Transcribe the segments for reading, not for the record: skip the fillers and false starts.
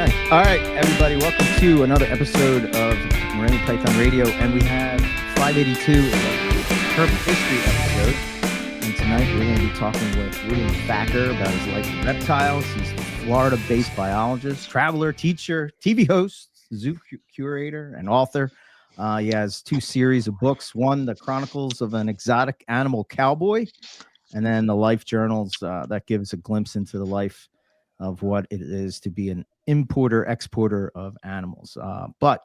Okay. All right, everybody. Welcome to another episode of Morelia Python Radio, and we have 582 Herp History episode. And tonight we're going to be talking with Will Thacker about his life with reptiles. He's a Florida-based biologist, traveler, teacher, TV host, zoo curator, and author. He has two series of books. One, The Chronicles of an Exotic Animal Cowboy, and then the Life Journals that gives a glimpse into the life of what it is to be an importer, exporter of animals. But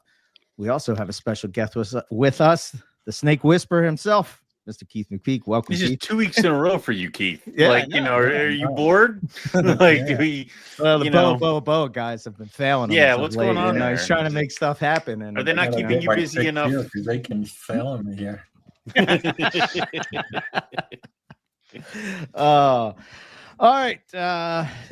we also have a special guest with us, the Snake Whisperer himself, Mr. Keith McPeak. Welcome, This Keith. is 2 weeks in a row for you, Keith. Yeah, like, are you bored? Like, do we, well, the Boa guys have been failing. Yeah, what's going on there? He's trying to make stuff happen. And are they not keeping you busy enough? Because they can fail me here. All right.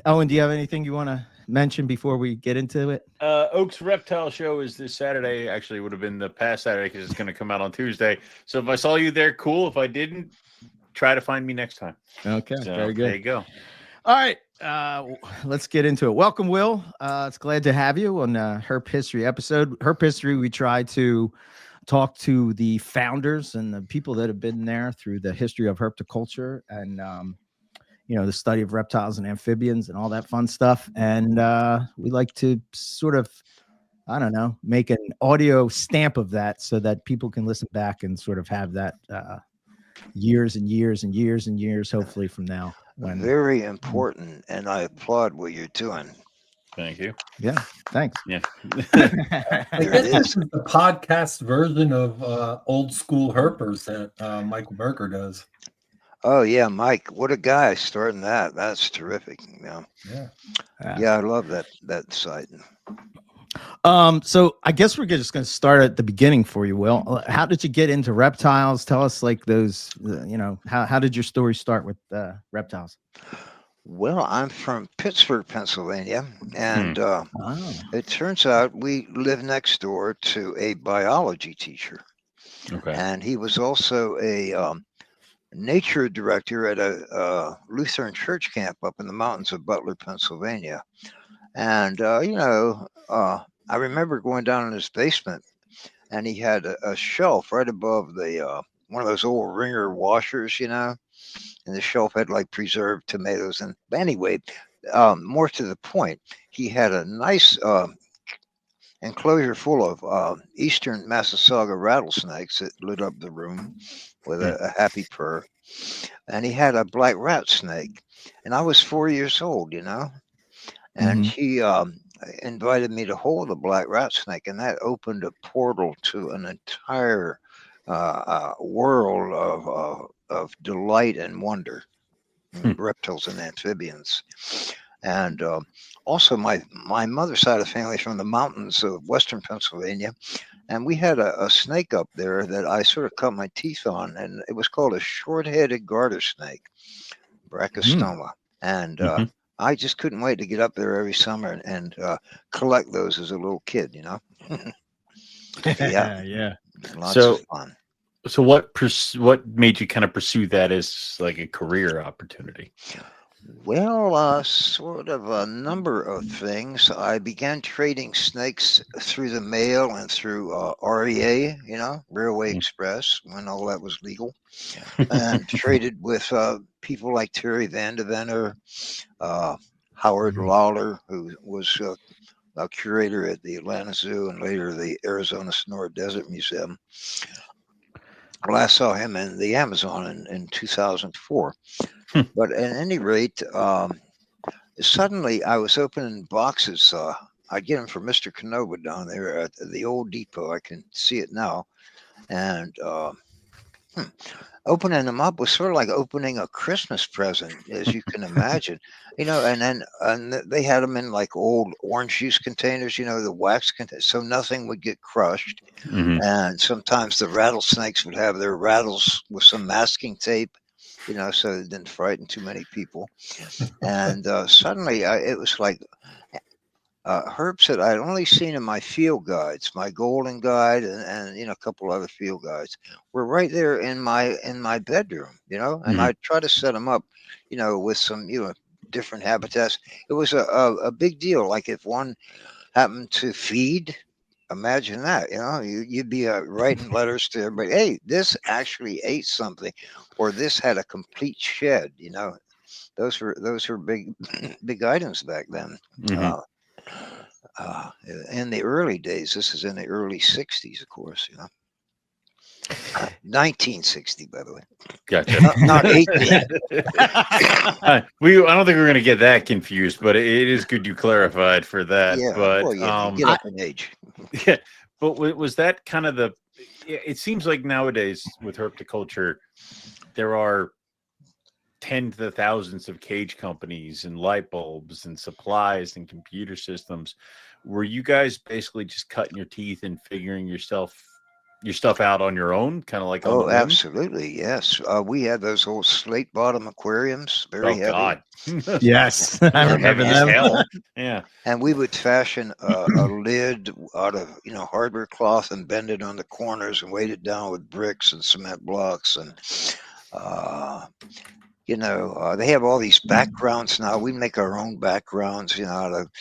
Owen, do you have anything you want to mention before we get into it? Oak's Reptile Show is this Saturday. Actually, it would have been the past Saturday because it's going to come out on Tuesday. So if I saw you there, cool. If I didn't, try to find me next time. Okay, So, very good. There you go. All right, let's get into it. Welcome, Will. It's glad to have you on the Herp History episode. Herp History, we try to talk to the founders and the people that have been there through the history of herpetoculture and the study of reptiles and amphibians and all that fun stuff. And we like to sort of, make an audio stamp of that so that people can listen back and sort of have that years and years and years and years, hopefully from now. Very important, and I applaud what you're doing. Thank you. Yeah, thanks. Yeah. I guess this is the podcast version of old school herpers that Michael Berger does. Oh yeah, Mike, what a guy starting that. That's terrific. Yeah, I love that site. So I guess we're just going to start at the beginning for you, Will. How did you get into reptiles? Tell us, like, those, how did your story start with reptiles? Well, I'm from Pittsburgh, Pennsylvania, and it turns out we live next door to a biology teacher. Okay. And he was also a nature director at a Lutheran church camp up in the mountains of Butler, Pennsylvania. And, I remember going down in his basement, and he had a shelf right above the one of those old Ringer washers, and the shelf had like preserved tomatoes. And anyway, more to the point, he had a nice enclosure full of eastern Massasauga rattlesnakes that lit up the room with a happy purr. And he had a black rat snake. And I was 4 years old, and he invited me to hold the black rat snake, and that opened a portal to an entire world of delight and wonder, reptiles and amphibians. And also my mother's side of the family is from the mountains of western Pennsylvania, and we had a snake up there that I sort of cut my teeth on, and it was called a short-headed garter snake, Brachystoma. And I just couldn't wait to get up there every summer and collect those as a little kid, Yeah. Lots of fun. So what made you kind of pursue that as like a career opportunity? Well, sort of a number of things. I began trading snakes through the mail and through REA, Railway Express, when all that was legal, and traded with people like Terry Vandeventer, Howard Lawler, who was a curator at the Atlanta Zoo and later the Arizona Sonora Desert Museum. Well, I saw him in the Amazon in 2004. But at any rate, suddenly I was opening boxes. I'd get them from Mr. Canova down there at the old depot. I can see it now. And opening them up was sort of like opening a Christmas present, as you can imagine. And they had them in like old orange juice containers, the wax containers, so nothing would get crushed. And sometimes the rattlesnakes would have their rattles with some masking tape, so it didn't frighten too many people. And suddenly it was like herps that I'd only seen in my field guides, my Golden Guide and a couple other field guides, were right there in my bedroom, and I'd try to set them up, with some, different habitats. It was a big deal. Like if one happened to feed, imagine that. You'd be writing letters to everybody. Hey, this actually ate something, or this had a complete shed. Those were big big items back then. Mhm. Uh, in the early days, this is in the early '60s, of course. 1960, by the way. Gotcha. Not 18. I don't think we're gonna get that confused, but it is good you clarified for that. Yeah. But Well, yeah, you get up in age. yeah, but was that kind of it seems like nowadays with herpetoculture, there are tens of thousands of cage companies and light bulbs and supplies and computer systems. Were you guys basically just cutting your teeth and figuring your stuff out on your own, kind of like on the Oh, whim? absolutely. Yes. We had those old slate bottom aquariums, very Oh heavy. God. Yes, I They're remember heavy as them. hell. Yeah. And we would fashion a lid out of hardware cloth and bend it on the corners and weight it down with bricks and cement blocks. And they have all these backgrounds now. We make our own backgrounds, out of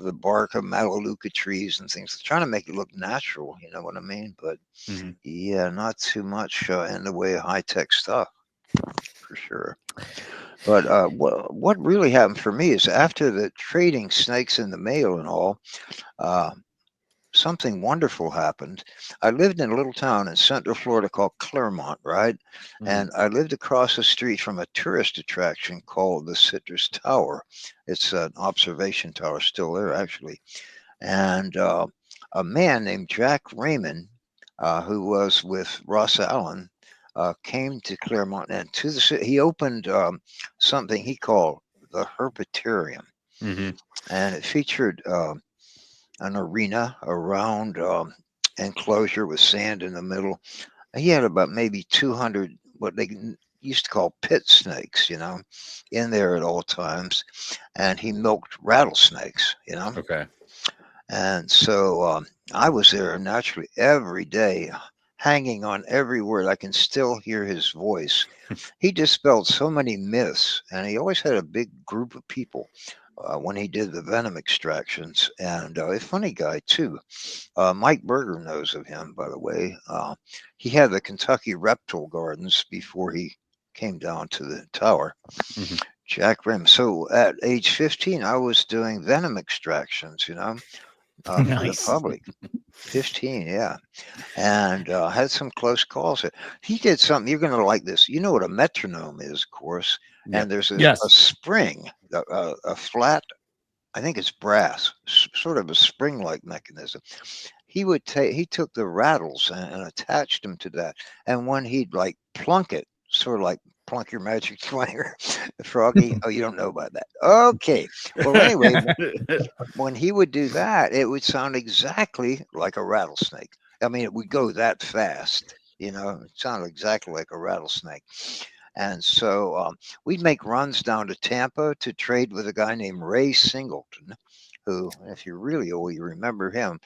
the bark of melaleuca trees and things, trying to make it look natural. You know what I mean? But Mhm. yeah, not too much in the way of high tech stuff, for sure. But what really happened for me is after the trading snakes in the mail and all, something wonderful happened. I lived in a little town in Central Florida called Claremont, right? And I lived across the street from a tourist attraction called the Citrus Tower. It's an observation tower, still there actually. And a man named Jack Raymond, who was with Ross Allen, came to Claremont and to the city. He opened something he called the herpetarium, Mhm. and it featured an arena around enclosure with sand in the middle. He had about maybe 200 what they used to call pit snakes, in there at all times, and he milked rattlesnakes, Okay. And so I was there naturally every day, hanging on every word. I can still hear his voice. He dispelled so many myths, and he always had a big group of people when he did the venom extractions. And a funny guy, too. Mike Berger knows of him, by the way. He had the Kentucky Reptile Gardens before he came down to the tower. Mhm. Jack Rim. So at age 15, I was doing venom extractions, for the Nice. public. 15, yeah. And had some close calls. He did something, you're going to like this. You know what a metronome is, of course. Yeah. And there's a Yes. spring, a flat, I think it's brass, sort of a spring-like mechanism. He took the rattles and attached them to that. And when he'd like plunk it, sort of like plunk your magic finger, Froggy. Oh, you don't know about that. Okay. Well, anyway, when he would do that, it would sound exactly like a rattlesnake. I mean, it would go that fast, it sounded exactly like a rattlesnake. And so we'd make runs down to Tampa to trade with a guy named Ray Singleton, who, if you're really old, you remember him.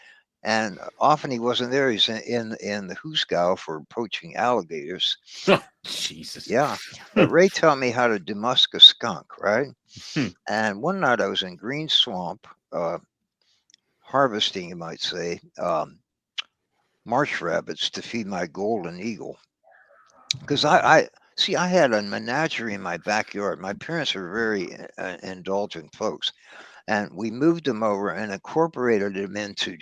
And often he wasn't there. He's in the Hoosgow for poaching alligators. Jesus. Yeah. But Ray taught me how to demusk a skunk, right? Hmm. And one night I was in Green Swamp, harvesting, you might say, marsh rabbits to feed my golden eagle. Because I had a menagerie in my backyard. My parents are very indulgent folks. And we moved them over and incorporated them into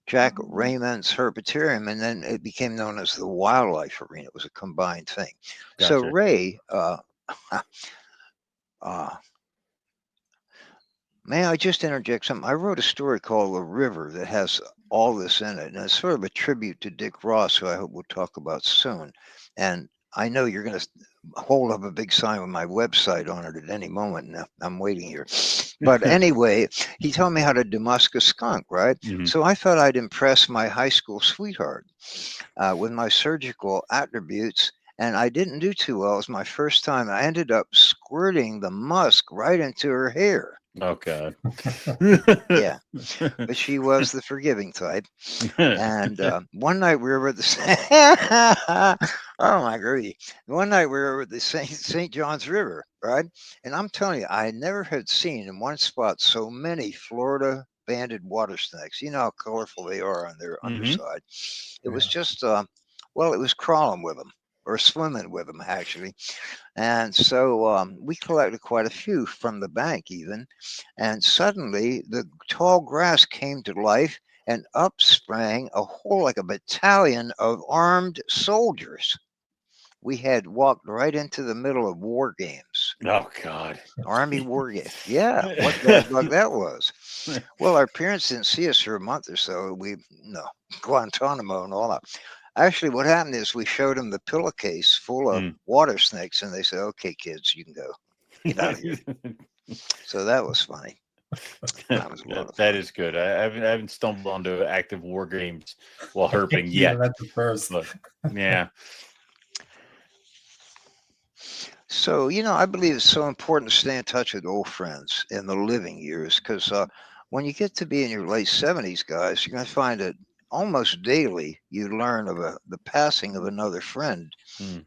Jack Raymond's herpetarium, and then it became known as the wildlife arena. It was a combined thing. So Gotcha. Ray, may I just interject something? I wrote a story called The River that has all this in it, and it's sort of a tribute to Dick Ross, who I hope we'll talk about soon. And I know you're going to hold up a big sign with my website on it at any moment. Now, I'm waiting here. But anyway, he told me how to demusk a skunk, right? Mhm. So I thought I'd impress my high school sweetheart with my surgical attributes. And I didn't do too well. It was my first time. I ended up squirting the musk right into her hair. Oh God. Yeah, but she was the forgiving type. And one night we were at the oh my grief! One night we were at the St. John's River, right? And I'm telling you, I never had seen in one spot so many Florida banded water snakes. You know how colorful they are on their underside. It was Yeah. just, well, it was crawling with them or swimming with them, actually. And so we collected quite a few from the bank, even. And suddenly the tall grass came to life, and up sprang a whole like a battalion of armed soldiers. We had walked right into the middle of war games. Oh God. Army war games. Yeah, what bad luck that was. Well, our parents didn't see us for a month or so. We, no, Guantanamo and all that. Actually, what happened is we showed them the pillowcase full of water snakes, and they said, "Okay, kids, you can go. Get out of here." So that was funny. That was a lot of That fun. is good. I haven't stumbled onto active war games while herping Yeah, yet. that's the first. But yeah. So, I believe it's so important to stay in touch with old friends in the living years because when you get to be in your late 70s, guys, you're going to find that almost daily you learn of the passing of another friend.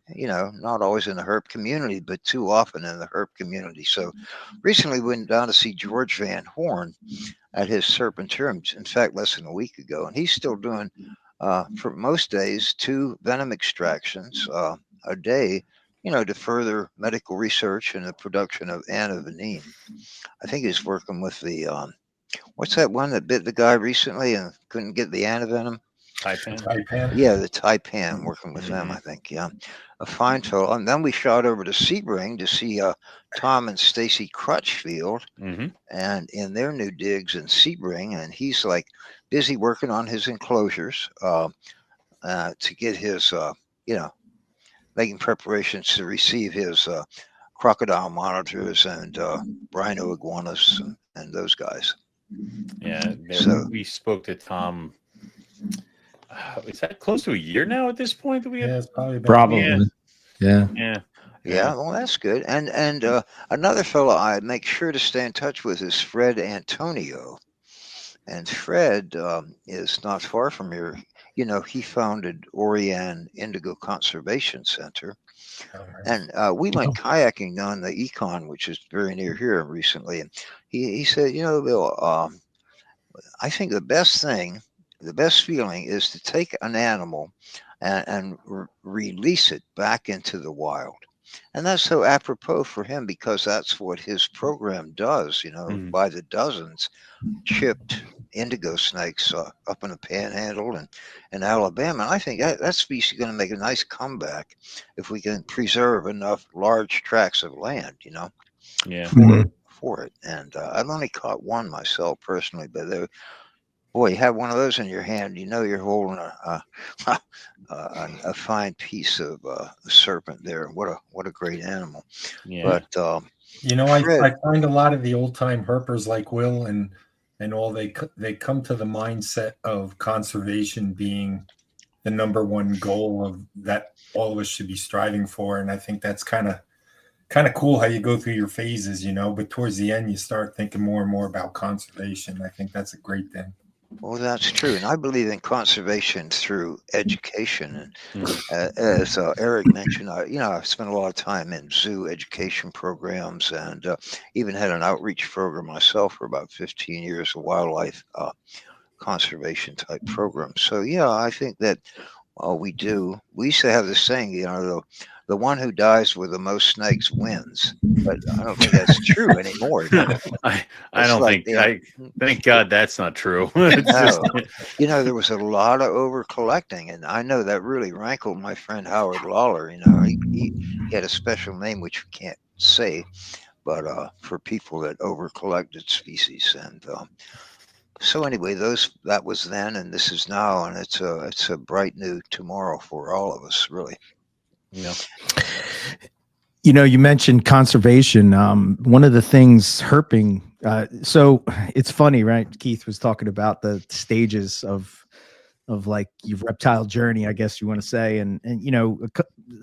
Not always in the herp community, but too often in the herp community. So recently we went down to see George Van Horn at his herpetarium, in fact, less than a week ago. And he's still doing, for most days, 2 venom extractions a day, to further medical research and the production of anavenine. I think he's working with the, what's that one that bit the guy recently and couldn't get the anavenom? Taipan. Yeah, the Taipan, working with them, I think. Yeah, a fine fellow. And then we shot over to Sebring to see Tom and Stacy Crutchfield and in their new digs in Sebring. And he's like busy working on his enclosures to get his, making preparations to receive his crocodile monitors and rhino iguanas and those guys. Yeah. So we spoke to Tom. Is that close to a year now at this point that we had? Yeah, it's probably Probably. Yeah. Yeah, well, that's good. And another fellow I make sure to stay in touch with is Fred Antonio. And Fred is not far from here. He founded Orion Indigo Conservation Center. And we went kayaking on the Econ, which is very near here recently. And he said, Bill, I think the best feeling is to take an animal and release it back into the wild. And that's so apropos for him because that's what his program does, by the dozens, chipped indigo snakes up in the panhandle and in Alabama. And I think that species is going to make a nice comeback if we can preserve enough large tracts of land, for it. And I've only caught one myself personally, but boy, you have one of those in your hand, you're holding a fine piece of serpent there. What a great animal. Yeah. But I find a lot of the old time herpers like Will and all they come to the mindset of conservation being the number one goal of that all of us should be striving for. And I think that's kind of cool how you go through your phases, but towards the end you start thinking more and more about conservation. I think that's a great thing. Well, that's true. And I believe in conservation through education. And as Eric mentioned, I've spent a lot of time in zoo education programs and even had an outreach program myself for about 15 years, a wildlife conservation type program. So, yeah, I think that we do. We used to have this saying, the one who dies with the most snakes wins. But I don't think that's true anymore. I don't think. Thank God that's not true. There was a lot of over collecting, and I know that really rankled my friend Howard Lawler. He had a special name which we can't say, but for people that over collected species. And so anyway, that was then, and this is now, and it's a bright new tomorrow for all of us, really. Yeah. You mentioned conservation. One of the things herping. So it's funny, right? Keith was talking about the stages of like your reptile journey, I guess you want to say. And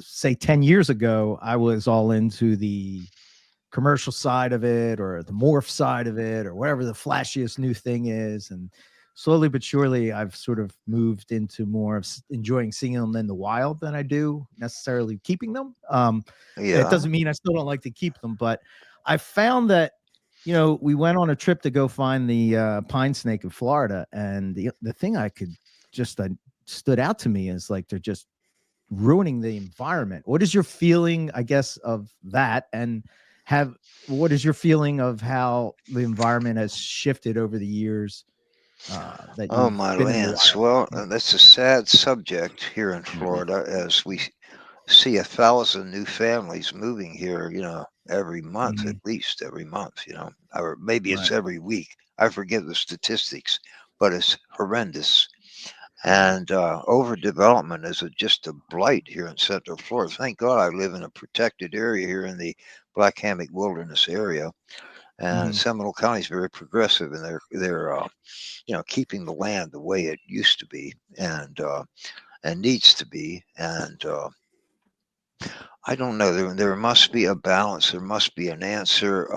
say 10 years ago, I was all into the commercial side of it or the morph side of it or whatever the flashiest new thing is. And slowly but surely, I've sort of moved into more of enjoying seeing them in the wild than I do necessarily keeping them. It doesn't mean I still don't like to keep them, but I found that you know, we went on a trip to go find the pine snake in Florida, and the thing I could just stood out to me is like they're just ruining the environment. What is your feeling, I guess, of that? And what is your feeling of how the environment has shifted over the years that Oh, you've my been in the lands. wild? Well, that's a sad subject here in Florida as we see 1,000 new families moving here, every month, at Mhm. least every month, or maybe it's Right. every week. I forget the statistics, but it's horrendous. And overdevelopment is just a blight here in Central Florida. Thank God I live in a protected area here in the Black Hammock Wilderness area. And Mhm. Seminole County is very progressive in their keeping the land the way it used to be and needs to be. And I don't know. There must be a balance. There must be an answer.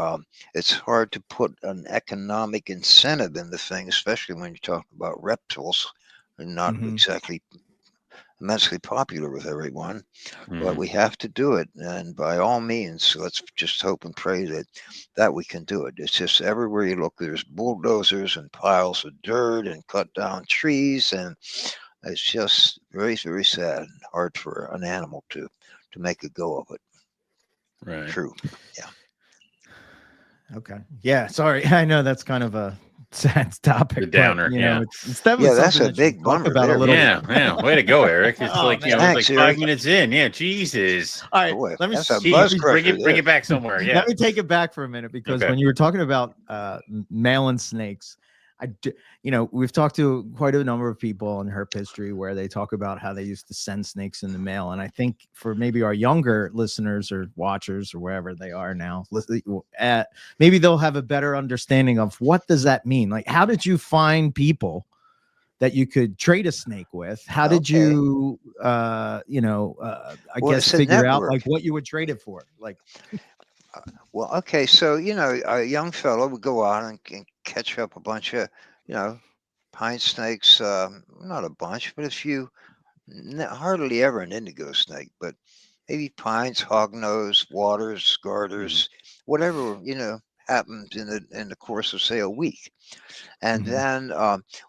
It's hard to put an economic incentive in the thing, especially when you're talking about reptiles, and not Mhm. exactly immensely popular with everyone. But Mhm. we have to do it, and by all means, let's just hope and pray that we can do it. It's just everywhere you look, there's bulldozers and piles of dirt and cut down trees, and it's just very, very sad and hard for an animal to make a go of it. Right. True. Yeah. Okay. Yeah. Sorry. I know that's kind of a sad topic, The but downer, yeah. it's definitely Yeah, that's something a that you big talk bummer about a there, little. Yeah, yeah. Way to go, Eric. It's Oh, like, man. it's Thanks, like 5 Eric. minutes in. Yeah, Jesus. All right. Boy, Let me that's a see. buzz Bring crusher it, bring there. it back somewhere. Yeah. Let me take it back for a minute because Okay. when you were talking about male and snakes, we've talked to quite a number of people on Herp History where they talk about how they used to send snakes in the mail. And I think for maybe our younger listeners or watchers or wherever they are now, maybe they'll have a better understanding of what does that mean? Like, how did you find people that you could trade a snake with? How did Okay. you, I Well, guess, it's a figure out network. like what you would trade it for? Like, Well, okay, so a young fellow would go out and catch up a bunch of, pine snakes. Not a bunch, but a few. Hardly ever an indigo snake, but maybe pines, hognose, waters, garters, whatever happens in the course of say a week. And Mhm. then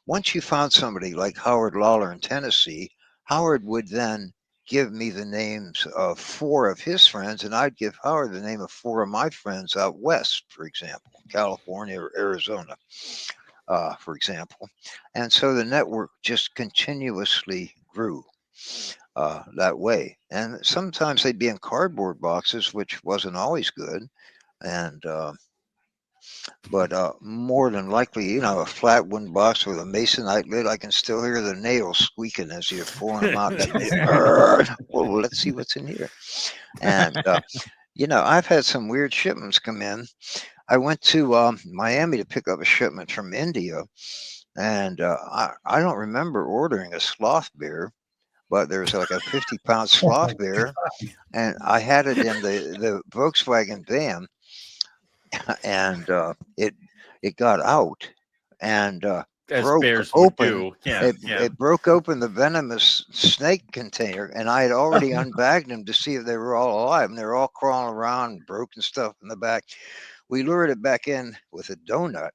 once you found somebody like Howard Lawler in Tennessee, Howard would then give me the names of 4 of his friends, and I'd give Howard the name of 4 of my friends out west, for example, California or Arizona, for example. And so the network just continuously grew that way. And sometimes they'd be in cardboard boxes, which wasn't always good. And but more than likely, a flat wooden box with a masonite lid, I can still hear the nails squeaking as you're pulling them out. Well, let's see what's in here. And, I've had some weird shipments come in. I went to Miami to pick up a shipment from India, and I don't remember ordering a sloth bear, but there was like a 50-pound sloth bear, and I had it in the Volkswagen van, and it got out and As broke bears would open. do. Yeah. Yeah. It broke open the venomous snake container, and I had already unbagged them to see if they were all alive, and they're all crawling around, broken stuff in the back. We lured it back in with a donut,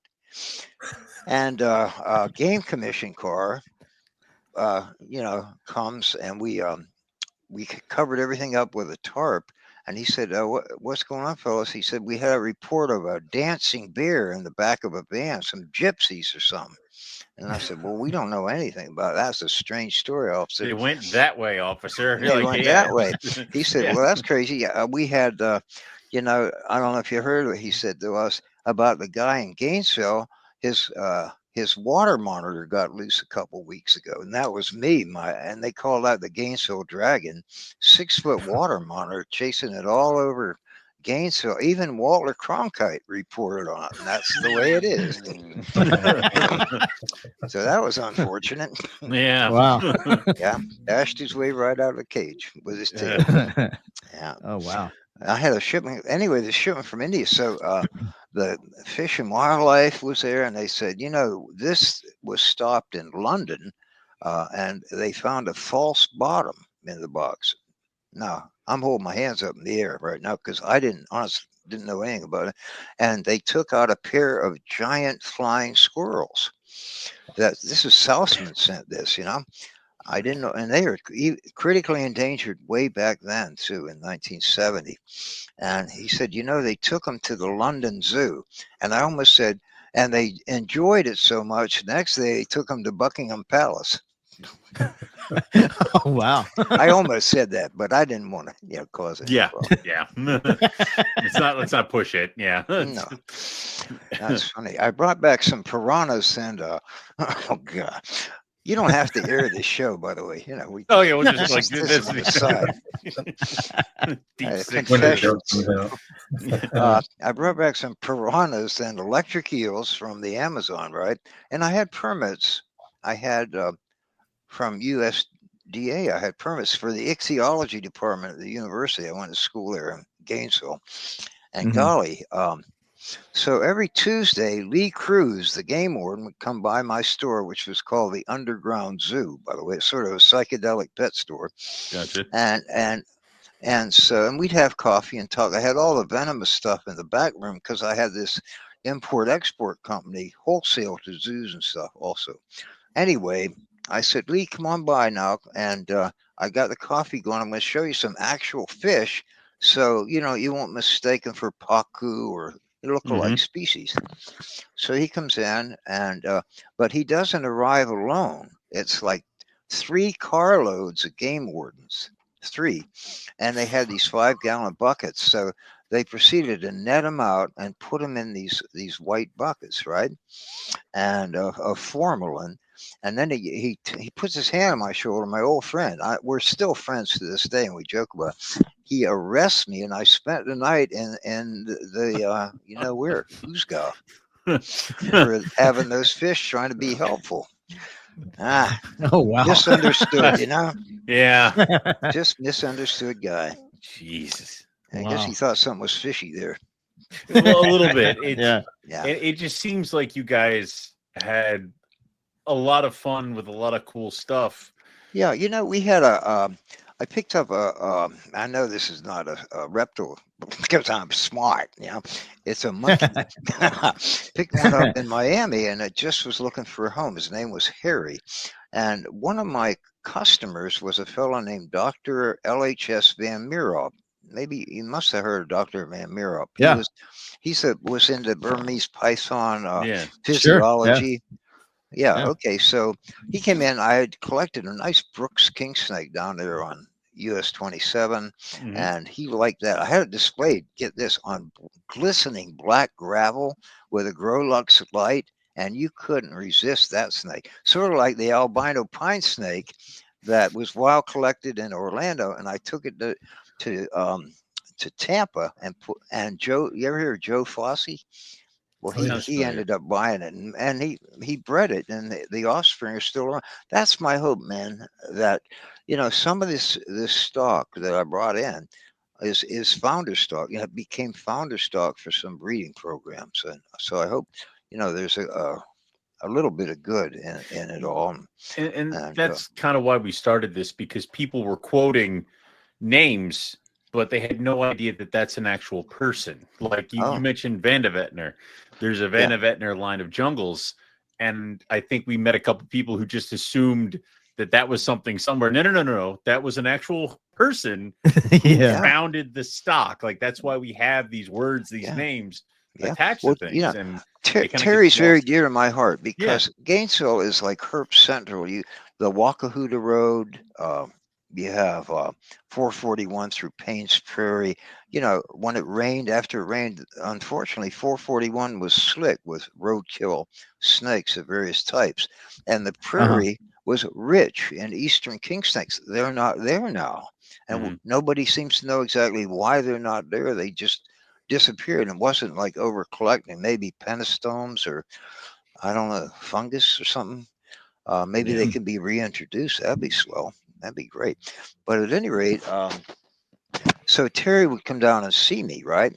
and a game commission car, comes, and we covered everything up with a tarp. And he said, what's going on, fellas? He said, we had a report of a dancing bear in the back of a van, some gypsies or something. And I said, well, we don't know anything about it. That's a strange story, officer. They went that way, officer. They Like, went yeah. that way. He said, Yeah. well, that's crazy. We had, I don't know if you heard what he said to us about the guy in Gainesville. His water monitor got loose a couple weeks ago, and that was me. And they called that the Gainesville Dragon. 6-foot water monitor chasing it all over Gainesville. Even Walter Cronkite reported on it, and that's the way it is. So that was unfortunate. Yeah. Wow. Yeah, dashed his way right out of the cage with his tail. Yeah. Oh, wow. I had a shipment anyway. The shipment from India. So the Fish and Wildlife was there, and they said, this was stopped in London, and they found a false bottom in the box. Now I'm holding my hands up in the air right now because I didn't honestly. didn't know anything about it. And they took out a pair of giant flying squirrels. This is Southman sent this, I didn't know, and they were critically endangered way back then too, in 1970. And he said, they took them to the London Zoo, and I almost said, and they enjoyed it so much. Next day, they took them to Buckingham Palace. Oh wow! I almost said that, but I didn't want to, cause it. Yeah. Let's not push it. Yeah. No, that's funny. I brought back some piranhas and oh god. You don't have to air this show, by the way. Oh yeah, we'll just like this is on the side. I brought back some piranhas and electric eels from the Amazon, right? And I had permits. I had from USDA. I had permits for the ichthyology department at the university. I went to school there in Gainesville, and golly. So every Tuesday, Lee Cruz, the game warden, would come by my store, which was called the Underground Zoo, by the way. It's sort of a psychedelic pet store. Gotcha. And we'd have coffee and talk. I had all the venomous stuff in the back room because I had this import-export company, wholesale to zoos and stuff also. Anyway, I said, Lee, come on by now. And I got the coffee going. I'm going to show you some actual fish. So, you won't mistake them for pacu or lookalike species. So he comes in, and but he doesn't arrive alone. It's like 3 carloads of game wardens, 3, and they had these 5-gallon buckets. So they proceeded to net them out and put them in these white buckets, right? And of formalin. And then he puts his hand on my shoulder, my old friend. We're still friends to this day, and we joke about it. He arrests me, and I spent the night in the where, Uzga, for having those fish, trying to be helpful. Oh wow! Misunderstood, Yeah. Just misunderstood guy. Jesus. I guess he thought something was fishy there. Well, a little bit. It just seems like you guys had a lot of fun with a lot of cool stuff. Yeah, we had I picked up I know this is not a reptile because I'm smart, it's a monkey. Picked one up in Miami, and it just was looking for a home. His name was Harry. And one of my customers was a fellow named Dr. LHS Van Meerop. Maybe you must have heard of Dr. Van Meerop. Yeah. He was into Burmese python Sure. physiology. Yeah. Okay. So he came in. I had collected a nice Brooks king snake down there on US 27, and he liked that. I had it displayed, get this, on glistening black gravel with a Grolux light, and you couldn't resist that snake. Sort of like the albino pine snake that was wild collected in Orlando, and I took it to Tampa and Joe. You ever hear of Joe Fossey? Well, he ended up buying it, and he bred it, and the offspring are still around. That's my hope, man, that some of this stock that I brought in is founder stock. It became founder stock for some breeding programs, and so I hope there's a little bit of good in it all. And that's kind of why we started this, because people were quoting names, but they had no idea that that's an actual person. Like you mentioned Van de Vetner. There's a Van de Vetner line of jungles. And I think we met a couple people who just assumed that was something somewhere. No. That was an actual person who founded the stock. Like, that's why we have these words, these names attached to things. And Terry's very dear to my heart because Gainesville is like Herp Central. The Wakahuta Road, you have 441 through Payne's Prairie. When it rained, after it rained, unfortunately, 441 was slick with roadkill snakes of various types. And the prairie was rich in eastern king snakes. They're not there now. And nobody seems to know exactly why they're not there. They just disappeared, and wasn't like over collecting. Maybe penistomes or, I don't know, fungus or something. Maybe they can be reintroduced. That'd be swell. That'd be great. But at any rate, so Terry would come down and see me, right?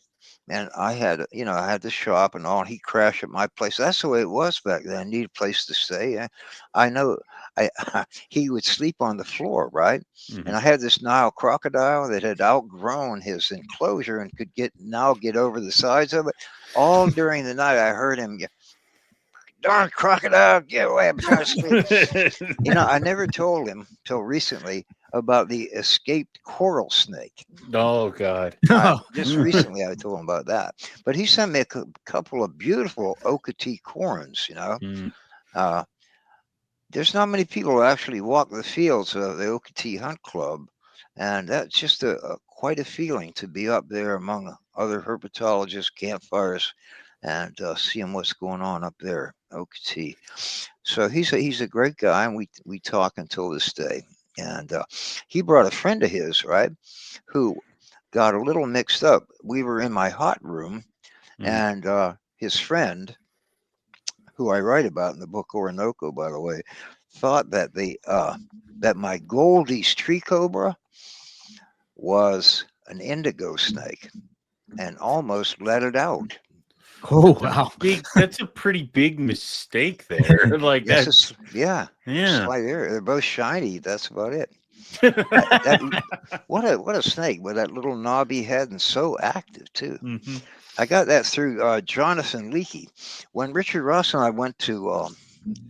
and I had, I had the shop and all. He'd crash at my place. That's the way it was back then. I needed a place to stay. I know. I He would sleep on the floor, right? Mhm. And I had this Nile crocodile that had outgrown his enclosure and could get over the sides of it. All during the night, I heard him. Darn crocodile, get away! I'm trying to sleep. I never told him till recently about the escaped coral snake. Oh God. Just recently, I told him about that. But he sent me a couple of beautiful Okatee corns. Mm. There's not many people who actually walk the fields of the Okatee Hunt Club, and that's just quite a feeling to be up there among other herpetologists, campfires, and seeing what's going on up there, Okatee. So he's a great guy, and we talk until this day. And he brought a friend of his, right, who got a little mixed up. We were in my hot room, and his friend, who I write about in the book Orinoco, by the way, thought that that my Goldie's tree cobra was an indigo snake, and almost let it out. Oh wow! That's a pretty big mistake there. Like Yes, yeah. Slight error. They're both shiny. That's about it. What a snake with that little knobby head and so active too. Mm-hmm. I got that through Jonathan Leakey. When Richard Ross and I went to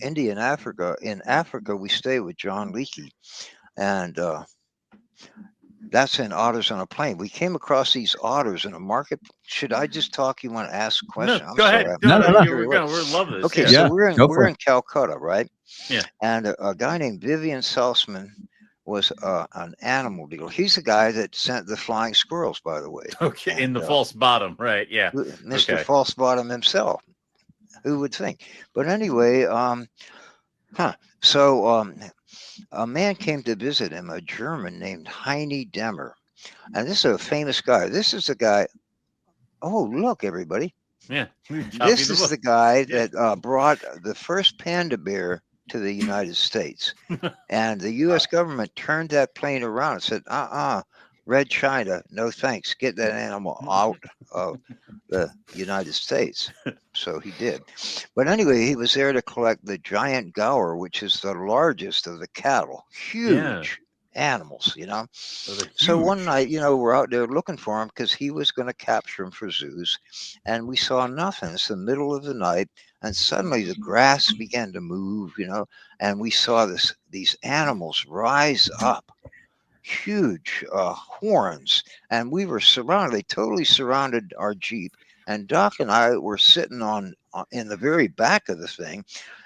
India and Africa, we stayed with John Leakey, and that's in Otters on a Plain. We came across these otters in a market. Should I just talk? You want to ask a question? No, I'm go sorry. ahead. No. We're love this. Okay, Yeah. so we're go for in Calcutta, right? Yeah. And a guy named Vivian Salzman was an animal dealer. He's the guy that sent the flying squirrels, by the way. Okay, And, in the false bottom, right? Yeah. Mr. Okay. False Bottom himself. Who would think? But anyway, so a man came to visit him, a German named Heine Demmer. And this is a famous guy. This is the guy. Oh, look, everybody. Yeah. This is the guy that brought the first panda bear to the United States. And the U.S. government turned that plane around and said, Red China, no thanks. Get that animal out of the United States. So he did. But anyway, he was there to collect the giant gaur, which is the largest of the cattle. Huge animals, So one night, we're out there looking for him because he was going to capture him for zoos. And we saw nothing. It's the middle of the night. And suddenly the grass began to move, and we saw these animals rise up. Huge horns, and we were surrounded. They totally surrounded our Jeep, and Doc and I were sitting in the very back of the thing,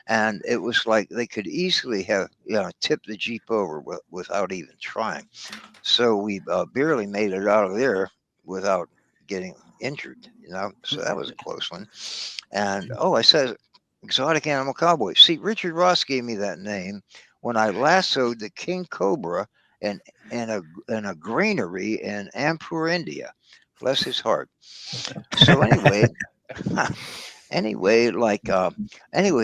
and it was like they could easily have tipped the Jeep over without even trying. So we barely made it out of there without getting injured. So that was a close one. And I said, exotic animal cowboy. See, Richard Ross gave me that name when I lassoed the king cobra in a granary in Ampur, India. Bless his heart. So anyway,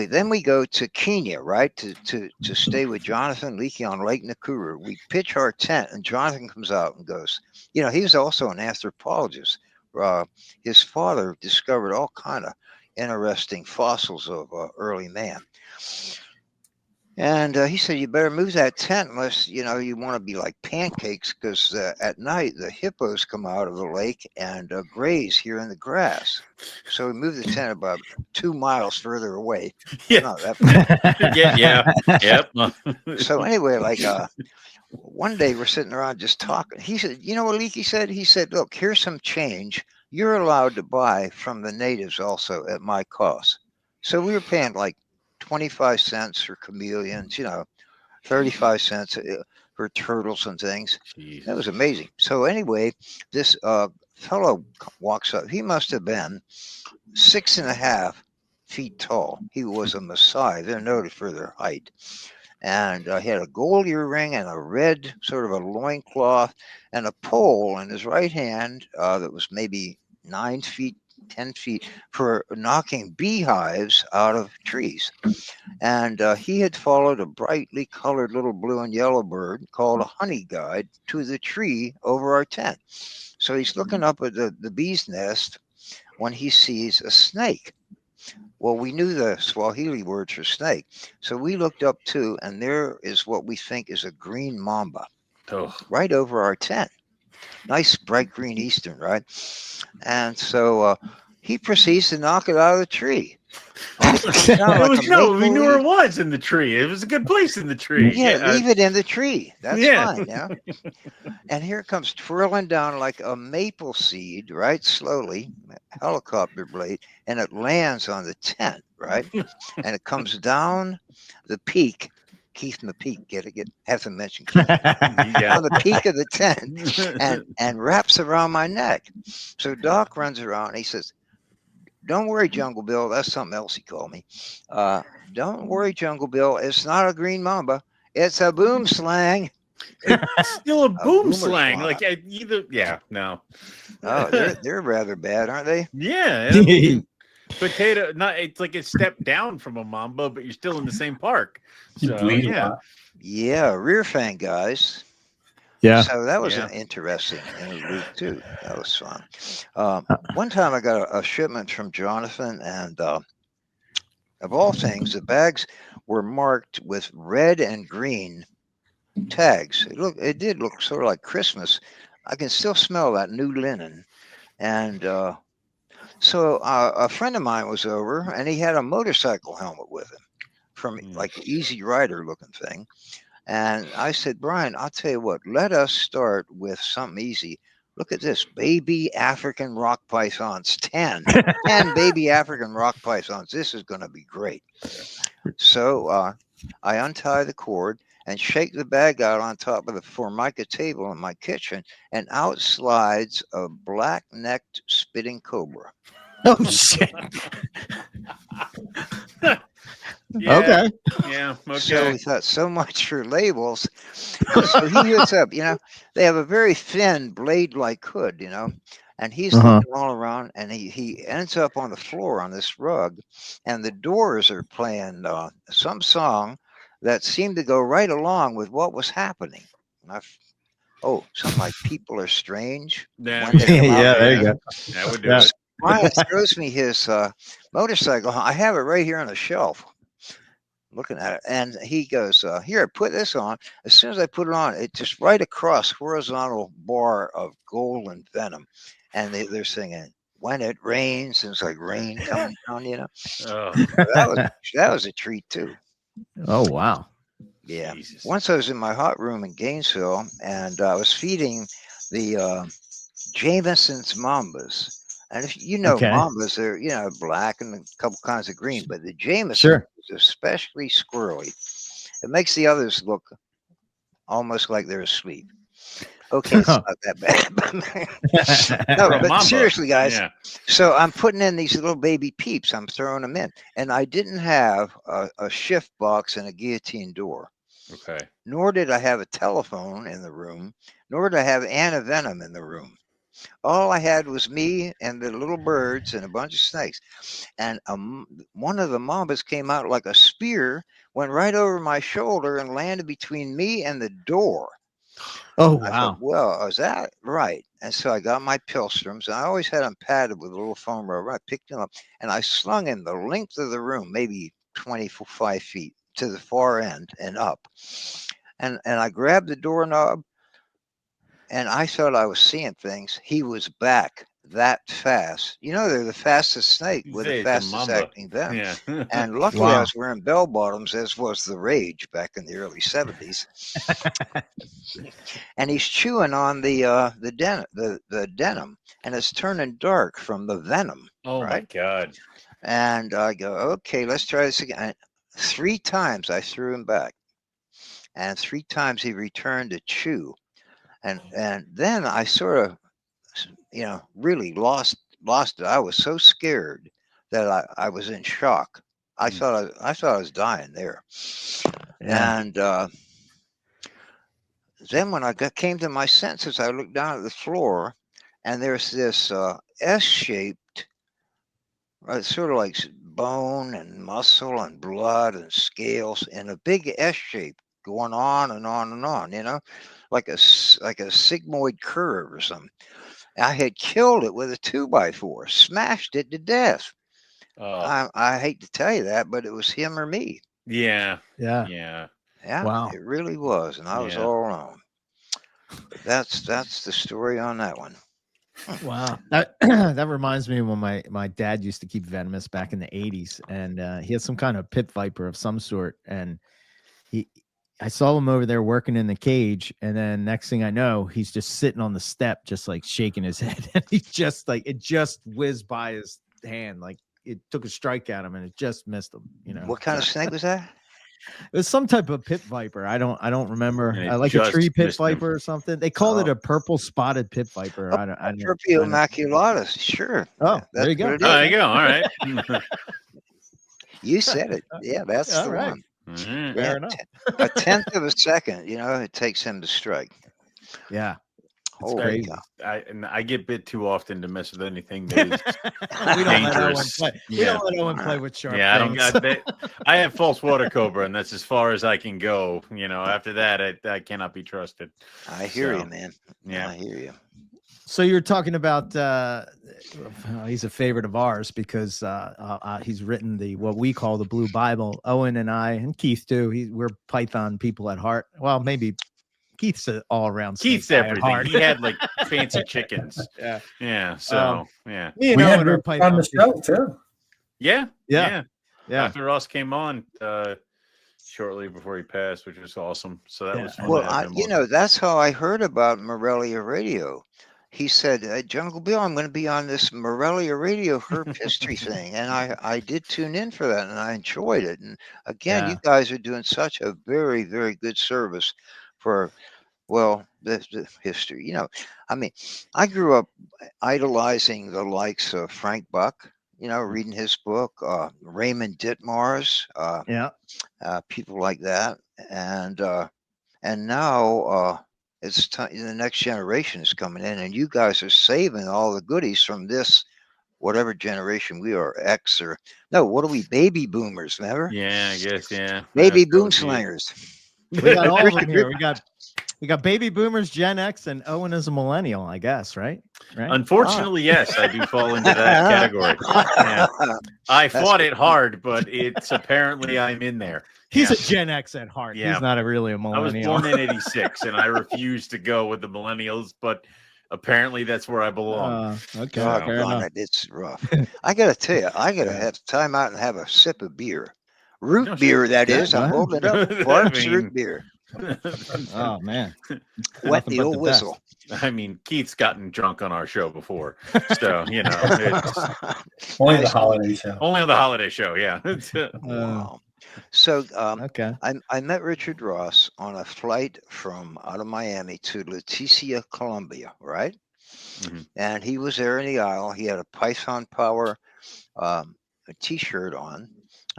then we go to Kenya, right? To stay with Jonathan Leakey on Lake Nakuru. We pitch our tent, and Jonathan comes out and goes, he was also an anthropologist. His father discovered all kind of interesting fossils of early man. And he said, you better move that tent unless, you want to be like pancakes, because at night the hippos come out of the lake and graze here in the grass. So we moved the tent about 2 miles further away. Yeah. Not that Yep. So anyway, one day we're sitting around just talking. He said, you know what Leakey said? He said, look, here's some change. You're allowed to buy from the natives also at my cost. So we were paying like 25 cents for chameleons, 35 cents for turtles and things. Jeez. That was amazing. So anyway, this fellow walks up. He must have been 6.5 feet tall. He was a Maasai. They're noted for their height. And he had a gold earring and a red sort of a loincloth and a pole in his right hand that was maybe 9 feet, 10 feet for knocking beehives out of trees. And he had followed a brightly colored little blue and yellow bird called a honey guide to the tree over our tent. So he's looking up at the bee's nest, when he sees a snake. Well, we knew the Swahili word for snake, so we looked up too, and there is what we think is a green mamba Oh. right over our tent. Nice bright green eastern, right? And so he proceeds to knock it out of the tree. And it comes down like a We knew maple where leaf. it was in the tree. It was a good place in the tree. Yeah, leave it in the tree. That's Yeah. fine. Yeah. And here it comes twirling down like a maple seed, right? Slowly, helicopter blade, and it lands on the tent, right? And it comes down the peak. Keith McPeak, have to mention Keith. Yeah. On the peak of the tent and wraps around my neck. So Doc runs around and he says, "Don't worry, Jungle Bill." That's something else he called me. Don't worry, Jungle Bill. It's not a green mamba. It's a boom slang. It's still a boom boomer slang. slang. Like no. Oh, they're rather bad, aren't they? Yeah. I mean, potato. It's like a step down from a mamba, but you're still in the same park. You So bleed a yeah. lot. Yeah, rear fang guys. Yeah. So that was Yeah. an interesting interlude too. That was fun. One time I got a shipment from Jonathan, and of all things, the bags were marked with red and green tags. It did look sort of like Christmas. I can still smell that new linen. And so a friend of mine was over, and he had a motorcycle helmet with him from like Easy Rider looking thing. And I said, "Brian, I'll tell you what, let us start with something easy. Look at this, baby African rock pythons, 10 baby African rock pythons. This is going to be great." So I untie the cord and shake the bag out on top of the formica table in my kitchen, and out slides a black-necked spitting cobra. Oh shit. Yeah. Okay. Yeah. Okay. So we thought, so much for labels. So he hooks up, they have a very thin blade-like hood, and he's looking all around, and he ends up on the floor on this rug, and the Doors are playing some song that seemed to go right along with what was happening. Something like "People Are Strange." Yeah. When they come out Yeah, there you there. go. That would do Yeah. it. Brian throws me his motorcycle. I have it right here on the shelf, looking at it, and he goes, "Here, put this on." As soon as I put it on, it just right across horizontal bar of golden venom, and they're singing "When It Rains," and it's like rain coming down. Oh, That was a treat too. Oh wow. Yeah. Jesus. Once I was in my hot room in Gainesville, and I was feeding the Jameson's mambas. And if you know Okay. mambas, they're black and a couple kinds of green, but the Jameson Sure. is especially squirrely. It makes the others look almost like they're asleep. Okay, it's not that bad. No, For a but mamba. seriously, guys. Yeah. So I'm putting in these little baby peeps. I'm throwing them in, and I didn't have a shift box and a guillotine door. Okay. Nor did I have a telephone in the room. Nor did I have antivenom in the room. All I had was me and the little birds and a bunch of snakes. And one of the mambas came out like a spear, went right over my shoulder and landed between me and the door. Oh I wow. thought, well, is that right? And so I got my pilstrums, and I always had them padded with a little foam rubber. I picked them up, and I slung him the length of the room, maybe 25 feet to the far end and up. And I grabbed the doorknob, and I thought I was seeing things. He was back that fast. They're the fastest snake with the It's a fastest mamba. acting venom. Yeah. And luckily, I Wow. was wearing bell bottoms, as was the rage back in the early 70s. And he's chewing on the denim, and it's turning dark from the venom. Oh right? my God. And I go, okay, let's try this again. And 3 times I threw him back, and 3 times he returned to chew. And then I sort of, really lost it. I was so scared that I was in shock. I thought I was dying there. Yeah. And then when I came to my senses, I looked down at the floor, and there's this S-shaped, sort of like bone and muscle and blood and scales, and a big S shape going on and on and on. Like a sigmoid curve or something. I had killed it with a 2x4, smashed it to death. Oh, I hate to tell you that, but it was him or me. yeah. Yeah. Yeah. Yeah, Wow. it really was, and I was Yeah. all alone. But that's the story on that one. Wow. That that reminds me when my dad used to keep venomous back in the 80s, and he had some kind of pit viper of some sort, and I saw him over there working in the cage, and then next thing I know, he's just sitting on the step, just like shaking his head, and he just like it just whizzed by his hand, like it took a strike at him, and it just missed him. What kind of snake was that? It was some type of pit viper. I don't remember, And it like a just tree pit missed him. viper or something. They called it Oh. a purple spotted pit viper. I don't. Herpio maculatus. Sure. Oh, That's there you go. what it Oh, is. there you go. All right. You said it. Yeah, that's All the right. one. Mhm. Fair Yeah, enough. a tenth of a second, it takes him to strike. Yeah. It's Holy crazy. cow. I get bit too often to mess with anything that is We don't let Owen dangerous. play. We Yeah. don't let Owen play with sharp Yeah, I don't things. got I have false water cobra, and that's as far as I can go. After that, I cannot be trusted. I hear So, you, man. yeah. I hear you. So you're talking about he's a favorite of ours because he's written what we call the Blue Bible. Owen and I and Keith too. We're Python people at heart. Well, maybe Keith's an all-around snake Keith's guy at everything. heart. He had like fancy chickens. Yeah. Yeah. So yeah. Me and We had Owen are Rich Python on the people. show too. Yeah. Yeah. Yeah. Dr. Ross came on shortly before he passed, which was awesome. So that was fun. Well, to have him on. that's how I heard about Morelia Radio. He said, Jungle Bill, I'm going to be on this Morelia Radio Herp History thing. And I did tune in for that, and I enjoyed it. And again, Yeah. you guys are doing such a very, very good service for, well, the history. I mean, I grew up idolizing the likes of Frank Buck, reading his book, Raymond Ditmars, Yeah. people like that. And now it's time, the next generation is coming in, and you guys are saving all the goodies from this, whatever generation we are, X or no, what are we, baby boomers? Remember? Yeah, I guess. Yeah. Baby That boom would be it. slingers. We got all of them here. We got baby boomers, Gen X, and Owen is a millennial, I guess, right? Unfortunately, yes, I do fall into that category. Yeah. I fought it hard, but it's apparently I'm in there. He's a Gen X at heart. Yeah. He's not really a I was millennial. born in '86, and I refused to go with the millennials, but apparently that's where I belong. Okay, God, fair enough. it's rough. I gotta tell you, I gotta have time out and have a sip of beer. Root No, beer, that Yeah, is. go I'm ahead. holding it up. I Barb's mean- root beer. Oh man, Wet Nothing the but old the best. whistle. I mean, Keith's gotten drunk on our show before, so it's Only the holiday show. only on the holiday show. Yeah. Wow. So okay. I met Richard Ross on a flight from out of Miami to Leticia, Colombia, right? Mhm. And he was there in the aisle. He had a Python Power a T-shirt on,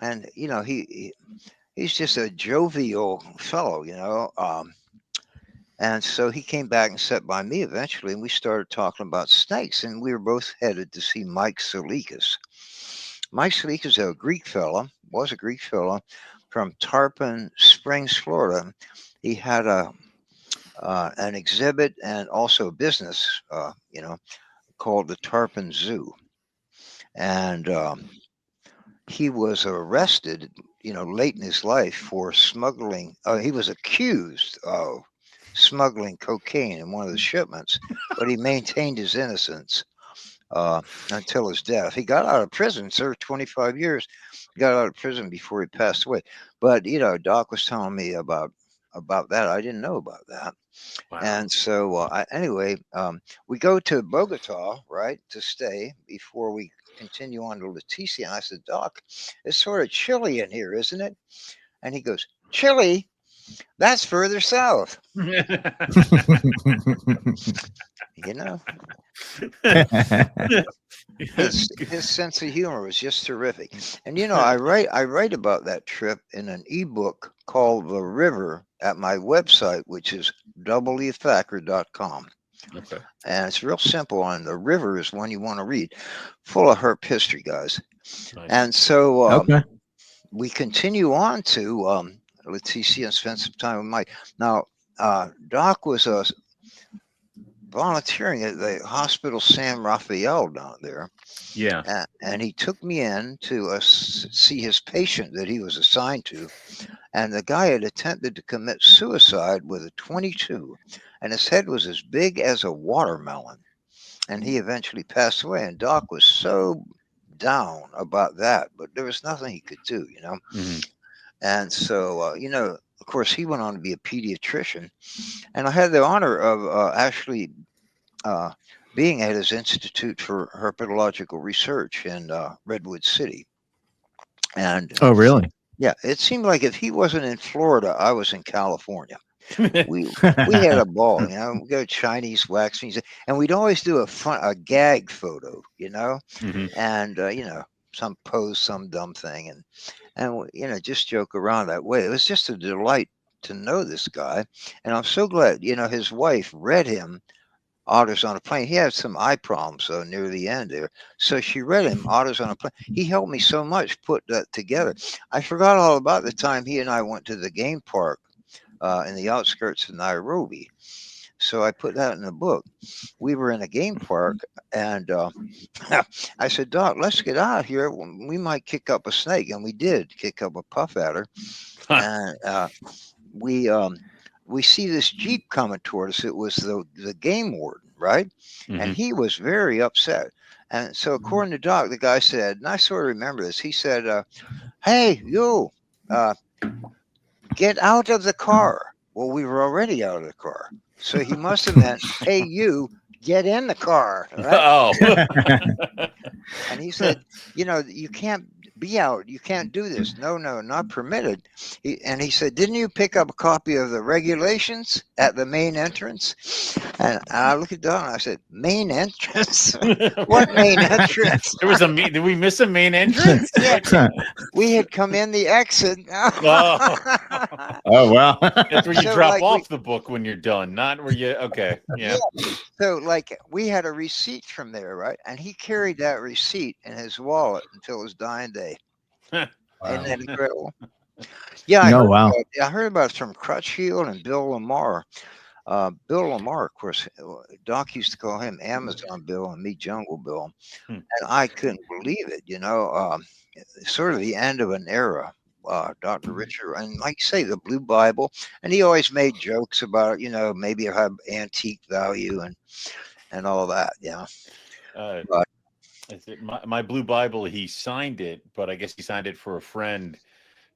and he's just a jovial fellow, and so he came back and sat by me eventually, and we started talking about snakes, and we were both headed to see Mike Salikas. Mike Salikas was a Greek fella from Tarpon Springs, Florida. He had an exhibit and also a business, called the Tarpon Zoo. And he was arrested, late in his life for smuggling. He was accused of smuggling cocaine in one of the shipments, but he maintained his innocence until his death. He got out of prison, served 25 years, got out of prison before he passed away. But, Doc was telling me about that. I didn't know about that. Wow. And so anyway, we go to Bogota, right, to stay before we continue on to Leticia. And I said, Doc, it's sort of chilly in here, isn't it? And he goes, chilly? That's further south. His sense of humor was just terrific. And I write about that trip in an ebook called The River at my website, which is wthacker.com. Okay. And it's real simple. And The River is one you want to read, full of herp history, guys. Nice. And so Okay. we continue on to Leticia and spend some time with Mike. Now, Doc was volunteering at the Hospital San Rafael down there. Yeah. And he took me in to see his patient that he was assigned to. And the guy had attempted to commit suicide with a 22, and his head was as big as a watermelon. And he eventually passed away. And Doc was so down about that, but there was nothing he could do, you know. Mhm. And so, you know, of course, he went on to be a pediatrician. And I had the honor of actually being at his Institute for Herpetological Research in Redwood City. And Oh, really? yeah, it seemed like if he wasn't in Florida, I was in California. We had a ball, you know. We go Chinese wax music, and we'd always do a gag photo, you know, Mhm. and you know, some pose, some dumb thing, and you know, just joke around that way. It was just a delight to know this guy, and I'm so glad, you know, his wife read him Otters on a Plane. He had some eye problems near the end there. So she read him Otters on a Plane. He helped me so much put that together. I forgot all about the time he and I went to the game park in the outskirts of Nairobi. So I put that in the book. We were in a game park, and I said, Doc, let's get out here. We might kick up a snake. And we did kick up a puff adder. And we see this Jeep coming toward us. It was the game warden, right? And Mhm. he was very upset. And so, according to Doc, the guy said, and I sort of remember this, he said, hey, you, get out of the car. Well, we were already out of the car. So he must have meant, hey, you, get in the car. Right? Oh. And he said, you know, you can't be out. You can't do this. No, not permitted. And he said, didn't you pick up a copy of the regulations at the main entrance? And I looked at Don and I said, main entrance? What main entrance? There was a main. Did we miss a main entrance? Yeah. We had come in the exit. Oh. Oh, wow. That's where you So, drop like, off the book when you're done, not where you. Okay. Yeah. So, like, we had a receipt from there, right? And he carried that receipt in his wallet until his dying day. Wow. Isn't that incredible? Yeah, No, wow. I heard about it from Crutchfield and Bill Lamar. Bill Lamar, of course, Doc used to call him Amazon Bill and me Jungle Bill. Hmm. And I couldn't believe it, you know, sort of the end of an era. Dr. Richard, and like you say, the Blue Bible, and he always made jokes about it, you know, maybe it had antique value and all that, yeah. But My Blue Bible, he signed it, but I guess he signed it for a friend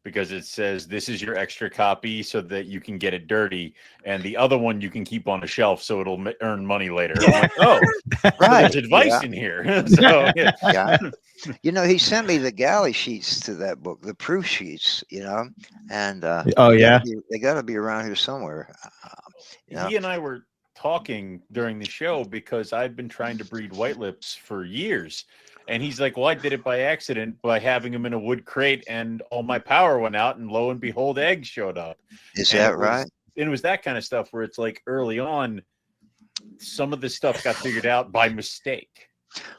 because it says this is your extra copy so that you can get it dirty, and the other one you can keep on a shelf so it'll earn money later. I'm like, oh, right, there's advice in here. So yeah. You know, he sent me the galley sheets to that book, the proof sheets, you know, and Oh, yeah. they got to be around here somewhere. You know? He and I were talking during the show because I'd been trying to breed white lips for years. And he's like, well, I did it by accident by having them in a wood crate, and all my power went out, and lo and behold, eggs showed up. Is that right? And it was that kind of stuff where it's like early on, some of the stuff got figured out by mistake